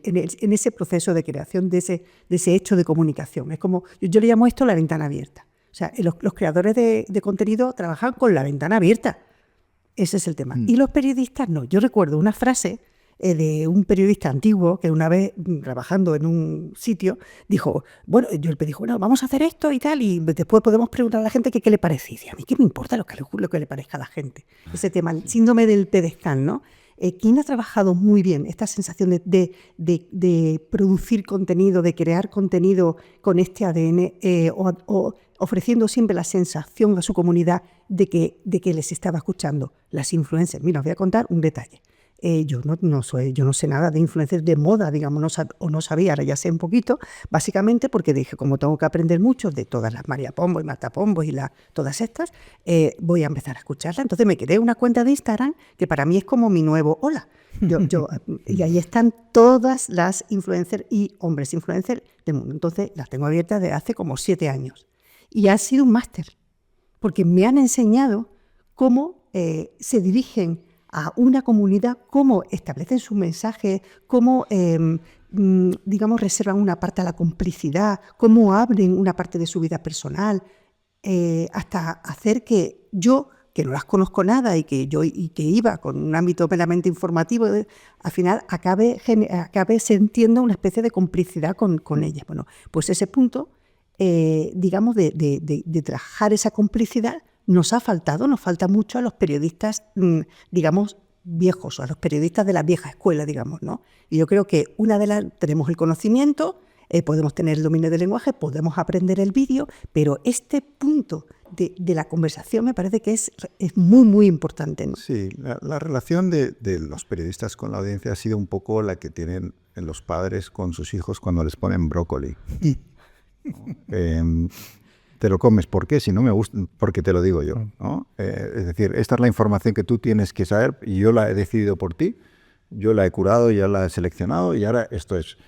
ese proceso de creación de ese hecho de comunicación. Es como, yo le llamo esto la ventana abierta. O sea, los creadores de contenido trabajan con la ventana abierta. Ese es el tema. Y los periodistas no. Yo recuerdo una frase de un periodista antiguo que una vez, trabajando en un sitio, dijo, bueno, vamos a hacer esto y tal, y después podemos preguntar a la gente qué le parece. Y dice, a mí qué me importa lo que le parezca a la gente. Ese tema, el síndrome del pedestal, ¿no? ¿Quién ha trabajado muy bien esta sensación de producir contenido, de crear contenido con este ADN, o ofreciendo siempre la sensación a su comunidad de que les estaba escuchando? Las influencers. Mira, os voy a contar un detalle. Yo no sé nada de influencers de moda, digamos, no sabía, ahora ya sé un poquito, básicamente porque dije, como tengo que aprender mucho de todas las María Pombo y Marta Pombo y todas estas, voy a empezar a escucharla. Entonces me creé una cuenta de Instagram que para mí es como mi nuevo hola. Y ahí están todas las influencers y hombres influencers del mundo. Entonces las tengo abiertas desde hace como 7 años. Y ha sido un máster, porque me han enseñado cómo se dirigen a una comunidad, cómo establecen sus mensajes, cómo, digamos, reservan una parte a la complicidad, cómo abren una parte de su vida personal, hasta hacer que yo, que no las conozco nada y que iba con un ámbito meramente informativo, al final acabe sintiendo una especie de complicidad con ellas. Bueno, pues ese punto, digamos, de trabajar esa complicidad, nos falta mucho a los periodistas, digamos, viejos, a los periodistas de la vieja escuela, digamos, ¿no? Y yo creo que tenemos el conocimiento, podemos tener el dominio del lenguaje, podemos aprender el vídeo, pero este punto de la conversación me parece que es muy, muy importante, ¿no? Sí, la relación de los periodistas con la audiencia ha sido un poco la que tienen los padres con sus hijos cuando les ponen brócoli. Te lo comes, ¿por qué? Si no me gusta, porque te lo digo yo, ¿no? Es decir, esta es la información que tú tienes que saber y yo la he decidido por ti, yo la he curado, ya la he seleccionado y ahora esto es.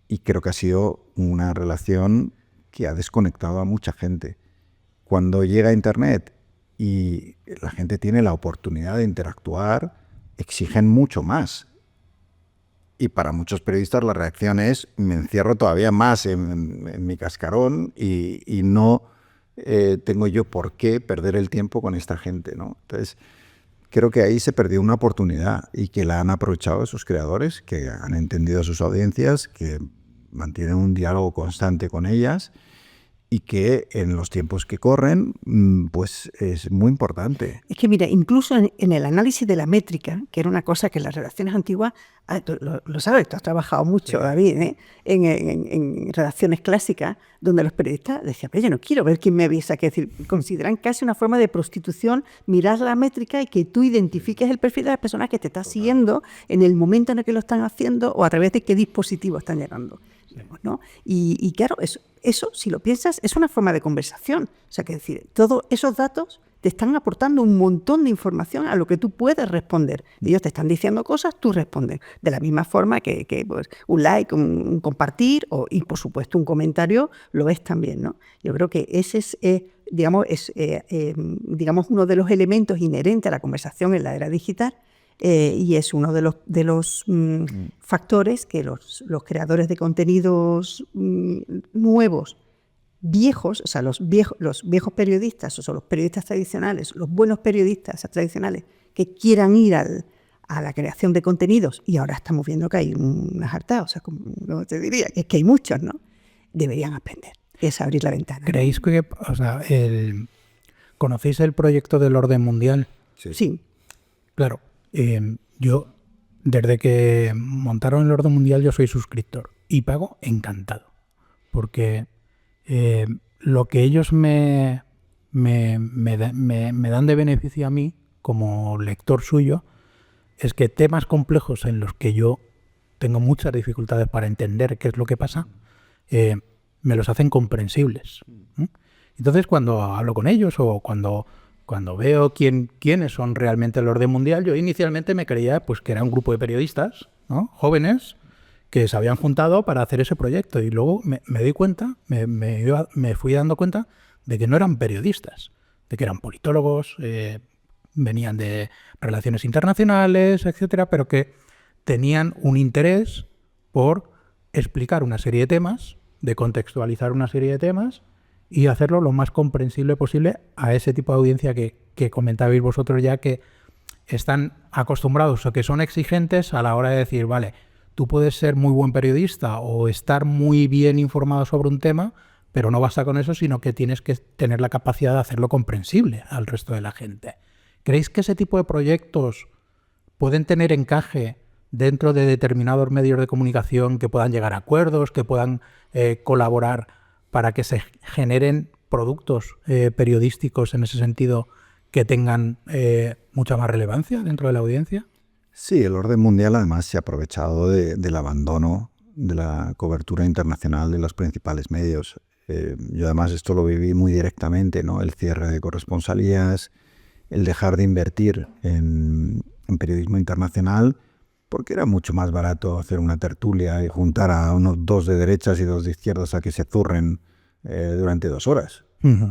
Y creo que ha sido una relación que ha desconectado a mucha gente. Cuando llega Internet y la gente tiene la oportunidad de interactuar, exigen mucho más. Y para muchos periodistas la reacción es, me encierro todavía más en mi cascarón y no tengo yo por qué perder el tiempo con esta gente, ¿no? Entonces, creo que ahí se perdió una oportunidad y que la han aprovechado esos creadores, que han entendido a sus audiencias, que mantienen un diálogo constante con ellas y que en los tiempos que corren, pues es muy importante. Es que mira, incluso en el análisis de la métrica, que era una cosa que en las redacciones antiguas, tú lo sabes, tú has trabajado mucho, David, en redacciones clásicas, donde los periodistas decían, pero yo no quiero ver quién me avisa, que es decir, consideran casi una forma de prostitución mirar la métrica y que tú identifiques el perfil de la persona que te está siguiendo en el momento en el que lo están haciendo o a través de qué dispositivo están llegando. ¿No? Y claro, eso, si lo piensas, es una forma de conversación. O sea, que decir, todos esos datos te están aportando un montón de información a lo que tú puedes responder. Ellos te están diciendo cosas, tú respondes. De la misma forma que pues, un like, un compartir y, por supuesto, un comentario lo es también, ¿no? Yo creo que ese es, digamos, uno de los elementos inherentes a la conversación en la era digital. Y es uno de los factores que los creadores de contenidos nuevos, viejos, o sea, los viejos periodistas, o sea, los periodistas tradicionales, los buenos periodistas tradicionales que quieran ir a la creación de contenidos, y ahora estamos viendo que hay unas hartas, o sea, como te diría, es que hay muchos, ¿no? Deberían aprender, es abrir la ventana. ¿Creéis que, o sea, conocéis el proyecto del orden mundial? Sí. Claro. Yo, desde que montaron el orden mundial, yo soy suscriptor y pago encantado, porque lo que ellos me dan de beneficio a mí, como lector suyo, es que temas complejos en los que yo tengo muchas dificultades para entender qué es lo que pasa, me los hacen comprensibles. Entonces, cuando hablo con ellos o cuando veo quiénes son realmente el orden mundial, yo inicialmente me creía pues, que era un grupo de periodistas, ¿no? Jóvenes que se habían juntado para hacer ese proyecto. Y luego me di cuenta, me fui dando cuenta de que no eran periodistas, de que eran politólogos, venían de relaciones internacionales, etcétera, pero que tenían un interés por explicar una serie de temas, de contextualizar una serie de temas y hacerlo lo más comprensible posible a ese tipo de audiencia que comentabais vosotros ya, que están acostumbrados o que son exigentes a la hora de decir, vale, tú puedes ser muy buen periodista o estar muy bien informado sobre un tema, pero no basta con eso, sino que tienes que tener la capacidad de hacerlo comprensible al resto de la gente. ¿Creéis que ese tipo de proyectos pueden tener encaje dentro de determinados medios de comunicación, que puedan llegar a acuerdos, que puedan colaborar para que se generen productos periodísticos en ese sentido que tengan mucha más relevancia dentro de la audiencia? Sí, el orden mundial además se ha aprovechado del abandono de la cobertura internacional de los principales medios. Yo además esto lo viví muy directamente, ¿no? El cierre de corresponsalías, el dejar de invertir en periodismo internacional, porque era mucho más barato hacer una tertulia y juntar a unos 2 de derechas y 2 de izquierdas a que se zurren durante 2 horas,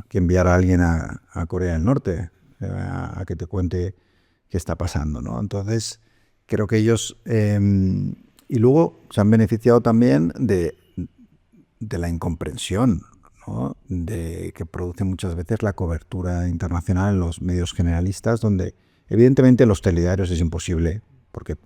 que enviar a alguien a Corea del Norte a que te cuente qué está pasando, ¿no? Entonces, creo que ellos... y luego se han beneficiado también de la incomprensión, ¿no? Que produce muchas veces la cobertura internacional en los medios generalistas, donde evidentemente los telediarios es imposible, porque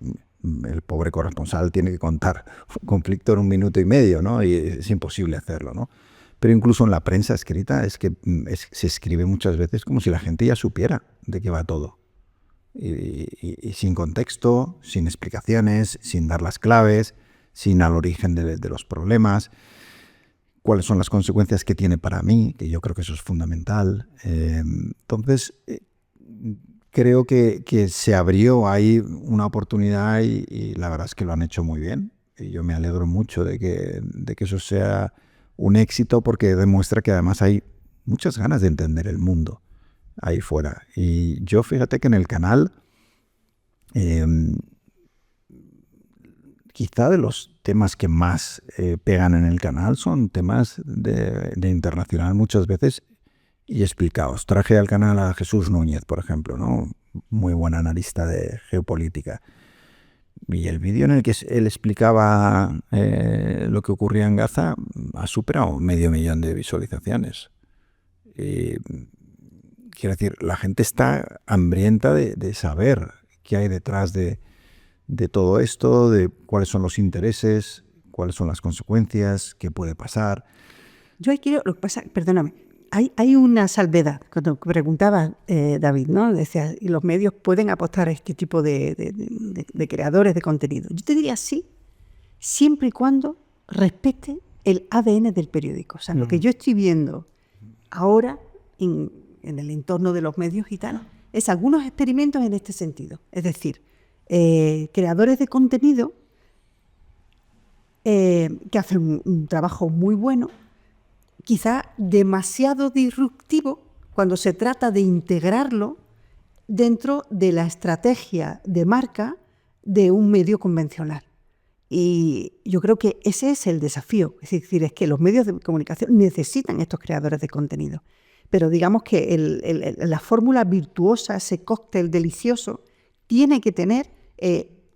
el pobre corresponsal tiene que contar un conflicto en 1 minuto y medio, ¿no? Y es imposible hacerlo, ¿no? Pero incluso en la prensa escrita se escribe muchas veces como si la gente ya supiera de qué va todo. Y sin contexto, sin explicaciones, sin dar las claves, sin al origen de los problemas, cuáles son las consecuencias que tiene para mí, que yo creo que eso es fundamental. Entonces, creo que se abrió ahí una oportunidad y la verdad es que lo han hecho muy bien. Y yo me alegro mucho de que eso sea un éxito, porque demuestra que además hay muchas ganas de entender el mundo ahí fuera. Y yo fíjate que en el canal, quizá de los temas que más pegan en el canal son temas de internacional muchas veces y explicados. Traje al canal a Jesús Núñez, por ejemplo, ¿no? Muy buen analista de geopolítica. Y el vídeo en el que él explicaba lo que ocurría en Gaza ha superado 500.000 de visualizaciones. Quiero decir, la gente está hambrienta de saber qué hay detrás de todo esto, de cuáles son los intereses, cuáles son las consecuencias, qué puede pasar. Yo ahí quiero, lo que pasa, perdóname, hay una salvedad. Cuando preguntaba David, ¿no? Decía, ¿y los medios pueden apostar a este tipo de creadores de contenido? Yo te diría sí, siempre y cuando respete el ADN del periódico. O sea, lo que yo estoy viendo ahora en el entorno de los medios y tal, es algunos experimentos en este sentido. Es decir, creadores de contenido que hacen un trabajo muy bueno, quizá demasiado disruptivo cuando se trata de integrarlo dentro de la estrategia de marca de un medio convencional. Y yo creo que ese es el desafío. Es decir, es que los medios de comunicación necesitan estos creadores de contenido. Pero digamos que la fórmula virtuosa, ese cóctel delicioso, tiene que tener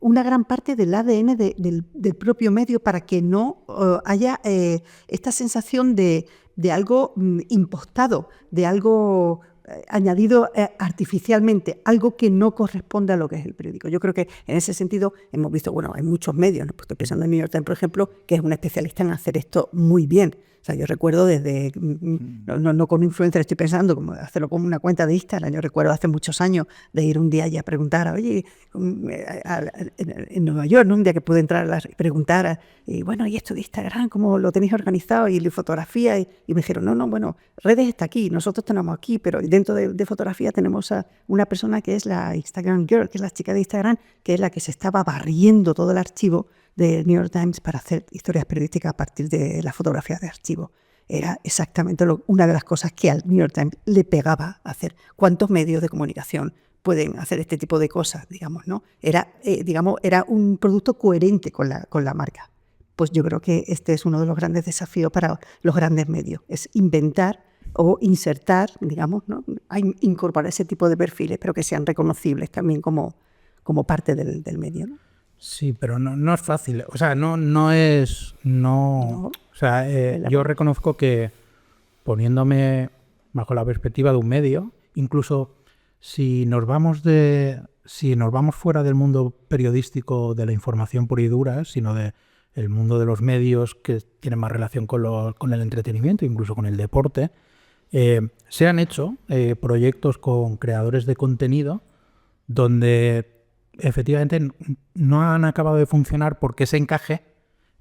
una gran parte del ADN del propio medio para que no haya esta sensación de algo impostado, de algo añadido artificialmente, algo que no corresponde a lo que es el periódico. Yo creo que en ese sentido hemos visto, bueno, hay muchos medios, ¿no? Pues estoy pensando en New York Times, por ejemplo, que es un especialista en hacer esto muy bien. O sea, yo recuerdo desde, no con influencer estoy pensando, como hacerlo como una cuenta de Instagram. Yo recuerdo hace muchos años de ir un día y a preguntar, oye, en Nueva York, ¿no? Un día que pude entrar y preguntar, y bueno, ¿y esto de Instagram? ¿Cómo lo tenéis organizado? Y la fotografía, y me dijeron, no, bueno, redes está aquí, nosotros tenemos aquí, pero dentro de fotografía tenemos a una persona que es la Instagram Girl, que es la chica de Instagram, que es la que se estaba barriendo todo el archivo del New York Times para hacer historias periodísticas a partir de las fotografías de archivo. Era exactamente una de las cosas que al New York Times le pegaba hacer. ¿Cuántos medios de comunicación pueden hacer este tipo de cosas, digamos, ¿no? Era un producto coherente con la marca. Pues yo creo que este es uno de los grandes desafíos para los grandes medios, es inventar o insertar, digamos, ¿no? Incorporar ese tipo de perfiles, pero que sean reconocibles también como parte del medio, ¿no? Sí, pero no es fácil. O sea, no es... O sea, yo reconozco que poniéndome bajo la perspectiva de un medio, incluso si nos vamos fuera del mundo periodístico de la información pura y dura, sino del mundo de los medios que tienen más relación con el entretenimiento, incluso con el deporte, se han hecho proyectos con creadores de contenido donde efectivamente no han acabado de funcionar porque ese encaje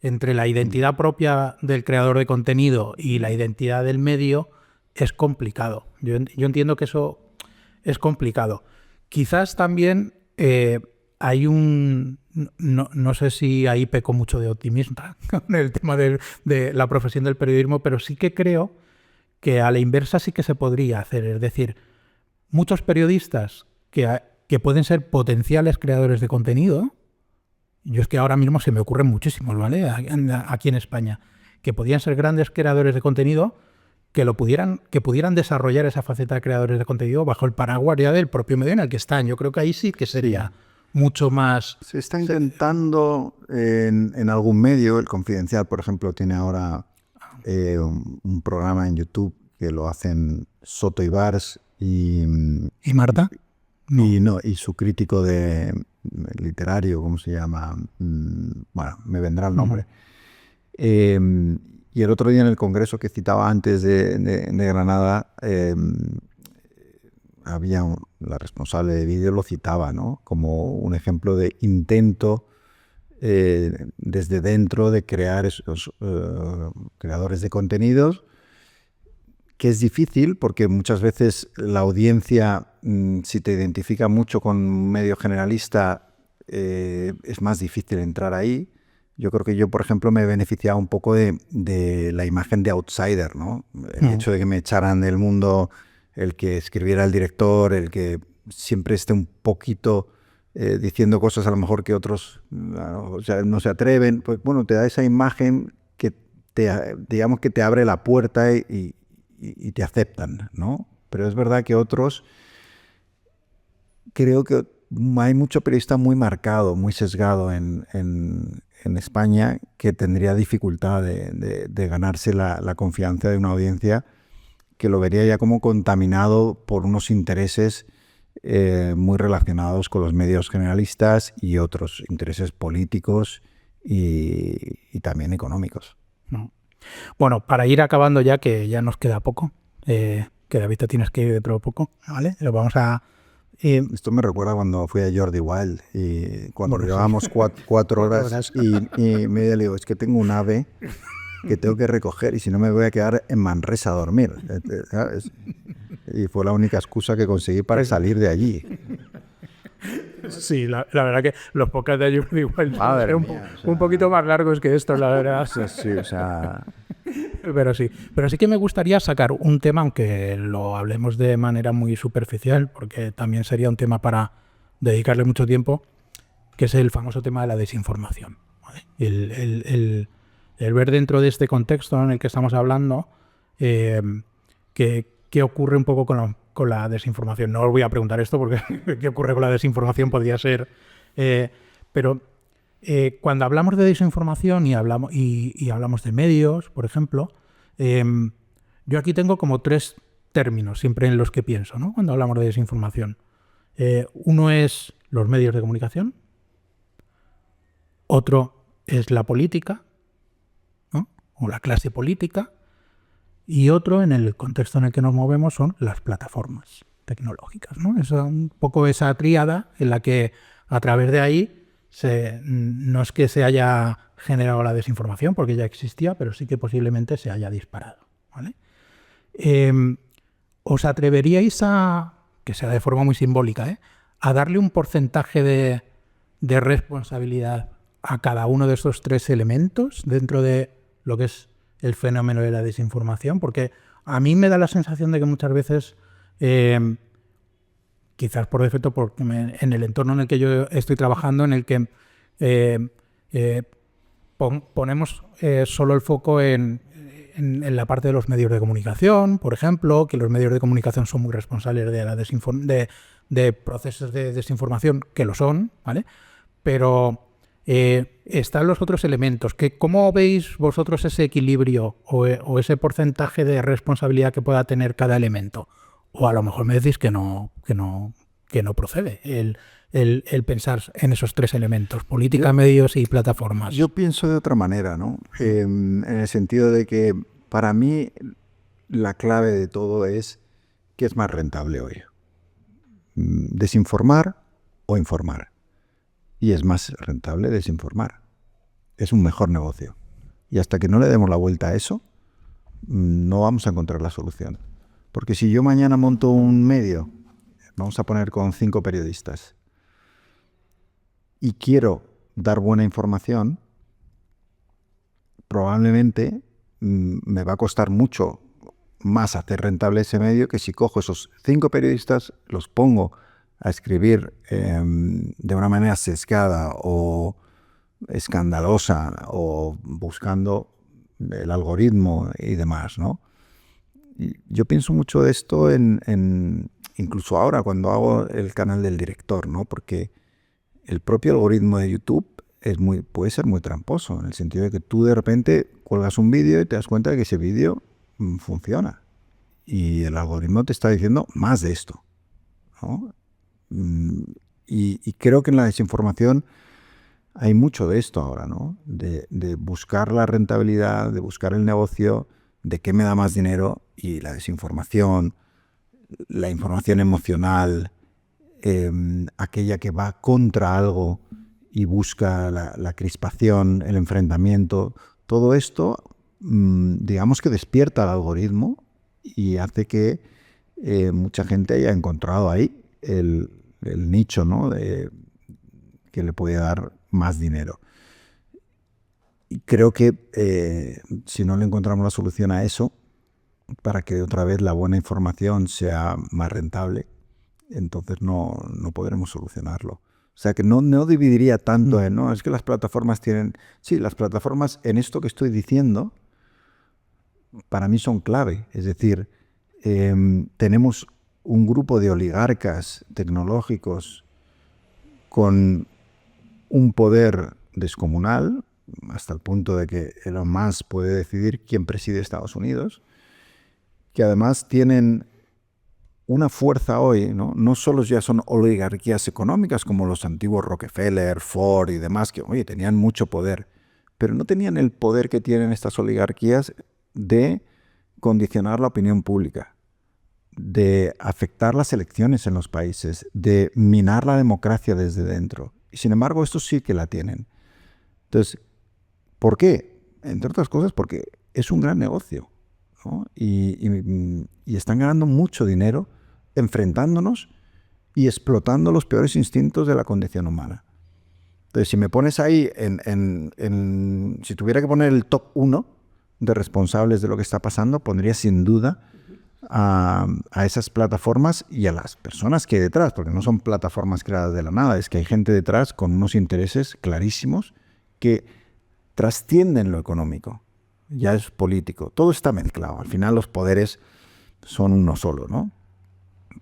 entre la identidad propia del creador de contenido y la identidad del medio es complicado. Yo entiendo que eso es complicado. Quizás también hay no sé si ahí peco mucho de optimista con el tema de la profesión del periodismo, pero sí que creo que a la inversa sí que se podría hacer. Es decir, muchos periodistas que pueden ser potenciales creadores de contenido, yo es que ahora mismo se me ocurren muchísimos, ¿vale? Aquí en España, que podían ser grandes creadores de contenido, que pudieran desarrollar esa faceta de creadores de contenido bajo el paraguas ya del propio medio en el que están. Yo creo que ahí sí que sería mucho más... Se está intentando en algún medio, El Confidencial, por ejemplo, tiene ahora un programa en YouTube que lo hacen Soto y Bars y Marta. Y su crítico literario, ¿cómo se llama? Bueno, me vendrá el nombre. Y el otro día en el congreso que citaba antes de Granada, había la responsable de vídeo lo citaba, ¿no? Como un ejemplo de intento desde dentro de crear esos creadores de contenidos, que es difícil porque muchas veces la audiencia, si te identifica mucho con un medio generalista, es más difícil entrar ahí. Yo creo que yo, por ejemplo, me he beneficiado un poco de la imagen de outsider, ¿no? El hecho de que me echaran del mundo, el que escribiera el director, el que siempre esté un poquito diciendo cosas a lo mejor que otros no se atreven, pues bueno, te da esa imagen que digamos que te abre la puerta y te aceptan, ¿no? Pero es verdad que otros, creo que hay mucho periodista muy marcado, muy sesgado en España, que tendría dificultad de ganarse la confianza de una audiencia que lo vería ya como contaminado por unos intereses muy relacionados con los medios generalistas y otros intereses políticos y también económicos. No. Bueno, para ir acabando ya, que ya nos queda poco, que David te tienes que ir dentro de poco, ¿vale? Lo vamos a... Esto me recuerda cuando fui a Jordi Wild y cuando Bueno, sí. llevábamos 4 horas y me digo, es que tengo un ave que tengo que recoger y si no me voy a quedar en Manresa a dormir, ¿sabes? Y fue la única excusa que conseguí para salir de allí. Sí, la verdad que los podcasts de Jordi Wild Madre son mía, un poquito más largos que estos, la verdad. Sí, o sea... Pero sí que me gustaría sacar un tema, aunque lo hablemos de manera muy superficial, porque también sería un tema para dedicarle mucho tiempo, que es el famoso tema de la desinformación, ¿vale? El ver dentro de este contexto en el que estamos hablando qué ocurre un poco con la desinformación. No os voy a preguntar esto porque qué ocurre con la desinformación podría ser... pero cuando hablamos de desinformación y hablamos de medios, por ejemplo, yo aquí tengo como 3 términos siempre en los que pienso, ¿no? Cuando hablamos de desinformación. Uno es los medios de comunicación, otro es la política, ¿no? O la clase política, y otro, en el contexto en el que nos movemos, son las plataformas tecnológicas, ¿no? Es un poco esa tríada en la que a través de ahí no es que se haya generado la desinformación, porque ya existía, pero sí que posiblemente se haya disparado, ¿vale? ¿Os atreveríais a, que sea de forma muy simbólica, a darle un porcentaje de responsabilidad a cada uno de estos 3 elementos dentro de lo que es el fenómeno de la desinformación? Porque a mí me da la sensación de que muchas veces, quizás por defecto, porque en el entorno en el que yo estoy trabajando, en el que ponemos solo el foco en la parte de los medios de comunicación, por ejemplo, que los medios de comunicación son muy responsables de la de procesos de desinformación, que lo son, ¿vale? Pero están los otros elementos. ¿Cómo veis vosotros ese equilibrio o ese porcentaje de responsabilidad que pueda tener cada elemento? O a lo mejor me decís que no procede el pensar en esos 3 elementos: política, medios y plataformas. Yo pienso de otra manera, ¿no? En el sentido de que para mí la clave de todo es qué es más rentable hoy: desinformar o informar. Y es más rentable desinformar. Es un mejor negocio. Y hasta que no le demos la vuelta a eso, no vamos a encontrar la solución. Porque si yo mañana monto un medio, vamos a poner con 5 periodistas, y quiero dar buena información, probablemente me va a costar mucho más hacer rentable ese medio que si cojo esos 5 periodistas, los pongo a escribir de una manera sesgada o escandalosa o buscando el algoritmo y demás, ¿no? Y yo pienso mucho de esto incluso ahora cuando hago el canal del director, ¿no? Porque el propio algoritmo de YouTube puede ser muy tramposo, en el sentido de que tú de repente cuelgas un vídeo y te das cuenta de que ese vídeo funciona. Y el algoritmo te está diciendo más de esto, ¿no? Y creo que en la desinformación hay mucho de esto ahora, ¿no? De buscar la rentabilidad, de buscar el negocio, de qué me da más dinero, y la desinformación, la información emocional, aquella que va contra algo y busca la crispación, el enfrentamiento, todo esto, digamos que despierta al algoritmo y hace que mucha gente haya encontrado ahí el nicho, ¿no? Que le puede dar más dinero. Y creo que si no le encontramos la solución a eso, para que otra vez la buena información sea más rentable, entonces no podremos solucionarlo. O sea que no dividiría tanto en, no, es que las plataformas tienen... Sí, las plataformas en esto que estoy diciendo, para mí son clave. Es decir, tenemos un grupo de oligarcas tecnológicos con un poder descomunal, hasta el punto de que Elon Musk puede decidir quién preside Estados Unidos, que además tienen una fuerza hoy, ¿no? No solo ya son oligarquías económicas como los antiguos Rockefeller, Ford y demás, que oye, tenían mucho poder, pero no tenían el poder que tienen estas oligarquías de condicionar la opinión pública, de afectar las elecciones en los países, de minar la democracia desde dentro. Y sin embargo, estos sí que la tienen. Entonces, ¿por qué? Entre otras cosas, porque es un gran negocio, ¿no? Y están ganando mucho dinero enfrentándonos y explotando los peores instintos de la condición humana. Entonces, si me pones ahí, si tuviera que poner el top 1 de responsables de lo que está pasando, pondría sin duda a esas plataformas y a las personas que hay detrás, porque no son plataformas creadas de la nada, es que hay gente detrás con unos intereses clarísimos que trascienden lo económico, ya es político, todo está mezclado, al final los poderes son uno solo, ¿no?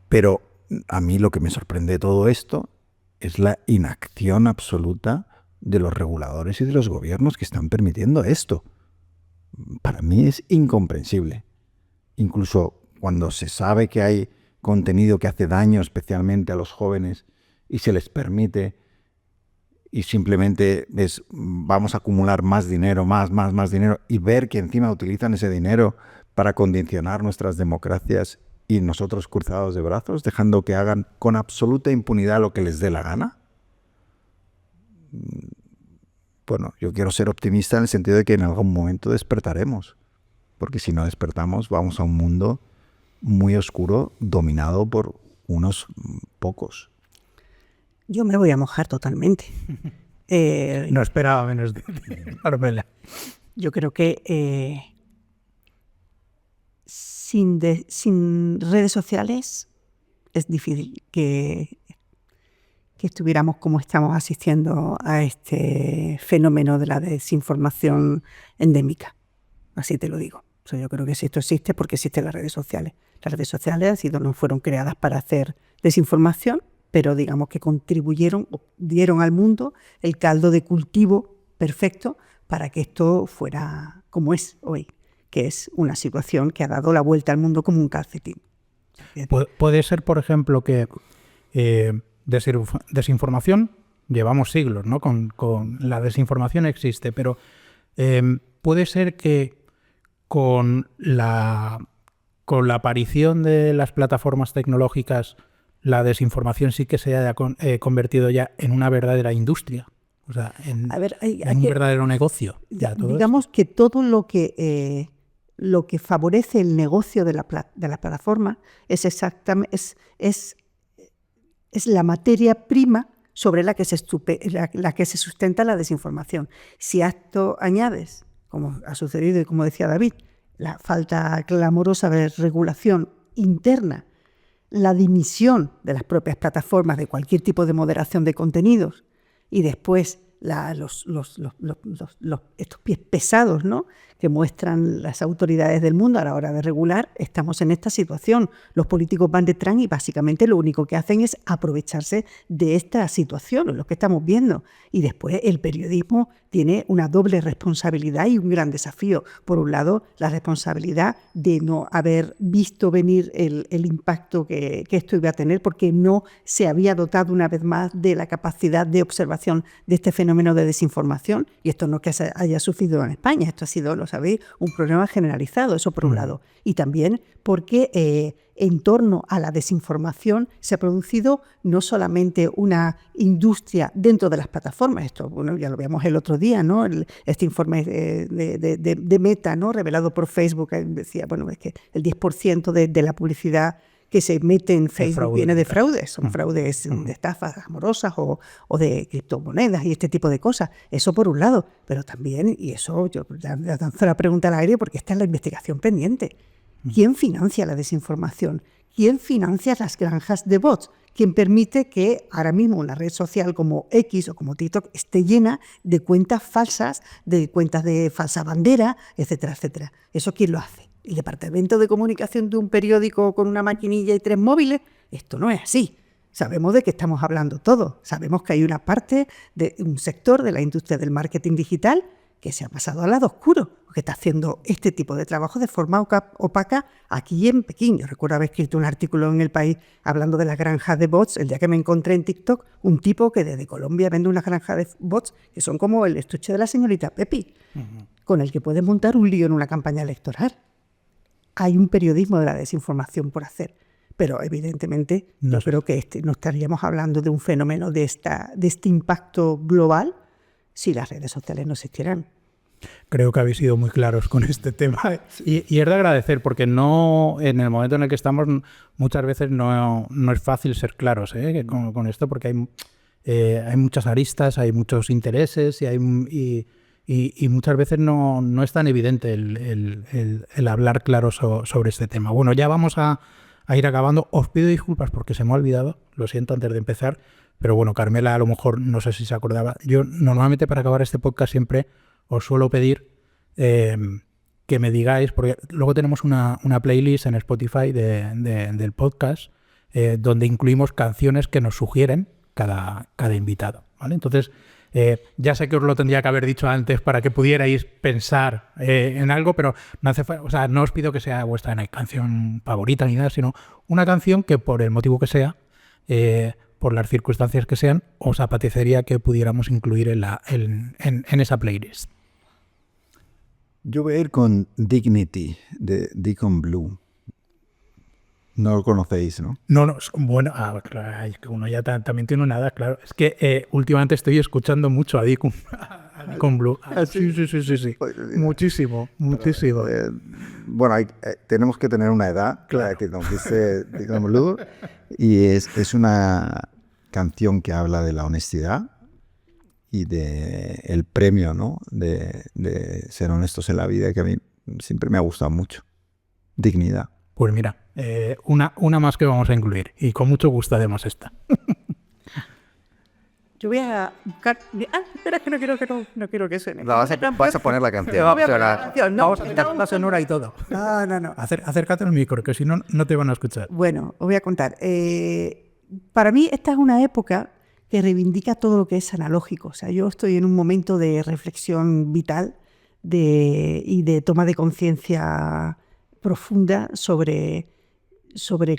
Pero a mí lo que me sorprende de todo esto es la inacción absoluta de los reguladores y de los gobiernos que están permitiendo esto. Para mí es incomprensible. Incluso cuando se sabe que hay contenido que hace daño especialmente a los jóvenes y se les permite y simplemente vamos a acumular más dinero, más dinero y ver que encima utilizan ese dinero para condicionar nuestras democracias y nosotros cruzados de brazos, dejando que hagan con absoluta impunidad lo que les dé la gana. Bueno, yo quiero ser optimista en el sentido de que en algún momento despertaremos, porque si no despertamos vamos a un mundo muy oscuro dominado por unos pocos. Yo me voy a mojar totalmente. No esperaba menos de Carmela. Yo creo que sin redes sociales es difícil que estuviéramos como estamos asistiendo a este fenómeno de la desinformación endémica. Así te lo digo. O sea, yo creo que si esto existe porque existen las redes sociales. Las redes sociales no fueron creadas para hacer desinformación, pero digamos que contribuyeron, dieron al mundo el caldo de cultivo perfecto para que esto fuera como es hoy, que es una situación que ha dado la vuelta al mundo como un calcetín. Puede ser, por ejemplo, que desinformación, llevamos siglos, ¿no? Con la desinformación existe, pero puede ser que con la aparición de las plataformas tecnológicas la desinformación sí que se haya convertido ya en una verdadera industria, o sea, en un verdadero negocio. Digamos que todo lo que favorece el negocio de la plataforma es exactamente es la materia prima sobre la que se sustenta la desinformación. Si a esto añades, como ha sucedido y como decía David, la falta clamorosa de regulación interna, la dimisión de las propias plataformas de cualquier tipo de moderación de contenidos y después estos pies pesados, ¿no?, que muestran las autoridades del mundo a la hora de regular, estamos en esta situación. Los políticos van detrás y básicamente lo único que hacen es aprovecharse de esta situación, lo que estamos viendo. Y después el periodismo tiene una doble responsabilidad y un gran desafío. Por un lado, la responsabilidad de no haber visto venir el impacto que esto iba a tener, porque no se había dotado una vez más de la capacidad de observación de este fenómeno de desinformación. Y esto no es que haya sucedido en España, esto ha sido, lo sabéis, un problema generalizado, eso por un lado. Y también porque en torno a la desinformación se ha producido no solamente una industria dentro de las plataformas, esto ya lo veíamos el otro día, ¿no? Este informe de Meta, ¿no?, revelado por Facebook, decía, es que el 10% de la publicidad que se mete en Facebook viene de fraudes, son fraudes de estafas amorosas o de criptomonedas y este tipo de cosas. Eso por un lado, pero también, y eso yo lanzo la pregunta al aire porque esta es la investigación pendiente. ¿Quién financia la desinformación? ¿Quién financia las granjas de bots? ¿Quién permite que ahora mismo una red social como X o como TikTok esté llena de cuentas falsas, de cuentas de falsa bandera, etcétera, etcétera? ¿Eso quién lo hace? ¿El departamento de comunicación de un periódico con una maquinilla y 3 móviles? Esto no es así. Sabemos de qué estamos hablando todos. Sabemos que hay una parte de un sector de la industria del marketing digital que se ha pasado al lado oscuro, que está haciendo este tipo de trabajo de forma opaca aquí en Pekín. Yo recuerdo haber escrito un artículo en El País hablando de las granjas de bots, el día que me encontré en TikTok un tipo que desde Colombia vende unas granjas de bots que son como el estuche de la señorita Pepi, con el que puedes montar un lío en una campaña electoral. Hay un periodismo de la desinformación por hacer, pero evidentemente yo creo que no estaríamos hablando de un fenómeno de este impacto global si las redes sociales no existieran. Creo que habéis sido muy claros con este tema y es de agradecer, porque no, en el momento en el que estamos muchas veces no es fácil ser claros con esto, porque hay muchas aristas, hay muchos intereses y muchas veces no es tan evidente el hablar claro sobre este tema. Bueno, ya vamos a ir acabando. Os pido disculpas porque se me ha olvidado, lo siento antes de empezar, pero bueno, Carmela a lo mejor no sé si se acordaba. Yo normalmente para acabar este podcast siempre os suelo pedir que me digáis, porque luego tenemos una playlist en Spotify del podcast donde incluimos canciones que nos sugieren cada invitado, ¿vale? Entonces, ya sé que os lo tendría que haber dicho antes para que pudierais pensar en algo, pero no os pido que sea vuestra canción favorita ni nada, sino una canción que por el motivo que sea, por las circunstancias que sean, os apetecería que pudiéramos incluir en esa playlist. Yo voy a ir con Dignity, de Deacon Blue. No lo conocéis, ¿no? No, bueno, claro, es que uno ya también tiene una edad, claro. Es que últimamente estoy escuchando mucho a Deacon Blue. Sí. Muchísimo. Bueno, tenemos que tener una edad, claro, que nos dice Deacon Blue, y es una canción que habla de la honestidad y de el premio, ¿no? de ser honestos en la vida, que a mí siempre me ha gustado mucho. Dignidad. Pues mira, una más que vamos a incluir, y con mucho gusto además esta. Yo voy a buscar... espera, que no quiero que suene. Vas a poner la canción. Vamos a quitar la sonora y todo. No. Acércate al micro, que si no, no te van a escuchar. Bueno, os voy a contar. Para mí esta es una época que reivindica todo lo que es analógico. O sea, yo estoy en un momento de reflexión vital y de toma de conciencia profunda sobre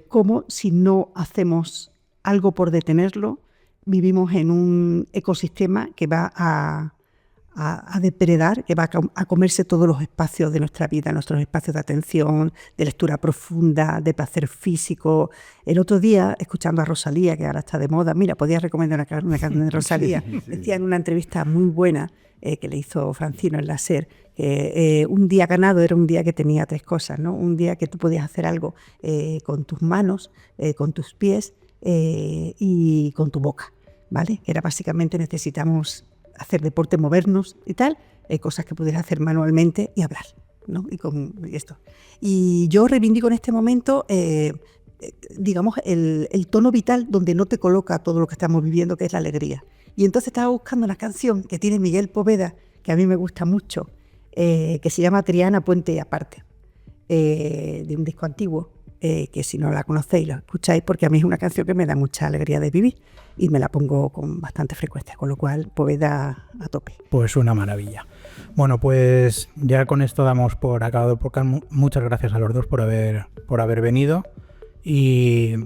cómo, si no hacemos algo por detenerlo, vivimos en un ecosistema que va a depredar, que va a comerse todos los espacios de nuestra vida, nuestros espacios de atención, de lectura profunda, de placer físico. El otro día, escuchando a Rosalía, que ahora está de moda, mira, podía recomendar una canción de Rosalía, decía en una entrevista muy buena que le hizo Francino en la SER, que un día ganado era un día que tenía 3 cosas, ¿no? Un día que tú podías hacer algo con tus manos, con tus pies y con tu boca, ¿vale? Era básicamente necesitamos hacer deporte, movernos y tal, cosas que pudieras hacer manualmente y hablar, ¿no? Y esto. Y yo reivindico en este momento, digamos, el tono vital donde no te coloca todo lo que estamos viviendo, que es la alegría. Y entonces estaba buscando una canción que tiene Miguel Poveda, que a mí me gusta mucho, que se llama Triana Puente y Aparte, de un disco antiguo, que si no la conocéis, la escucháis, porque a mí es una canción que me da mucha alegría de vivir y me la pongo con bastante frecuencia, con lo cual Poveda a tope. Pues una maravilla. Bueno, pues ya con esto damos por acabado el podcast. Muchas gracias a los dos por haber venido. Y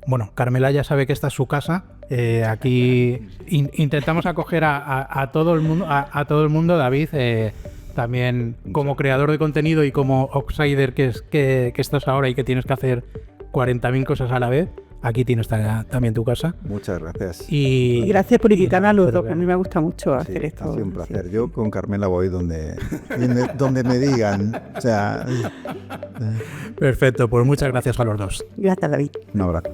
bueno, Carmela ya sabe que esta es su casa. Aquí intentamos acoger a todo el mundo, David, también como creador de contenido y como outsider que estás ahora y que tienes que hacer 40.000 cosas a la vez. Aquí tienes también tu casa. Muchas gracias. Y gracias por invitarme a los dos, que a mí me gusta mucho hacer esto. Ha sido un placer. Sí. Yo con Carmela voy donde me digan. O sea, perfecto, pues muchas gracias a los dos. Gracias, David. Un abrazo.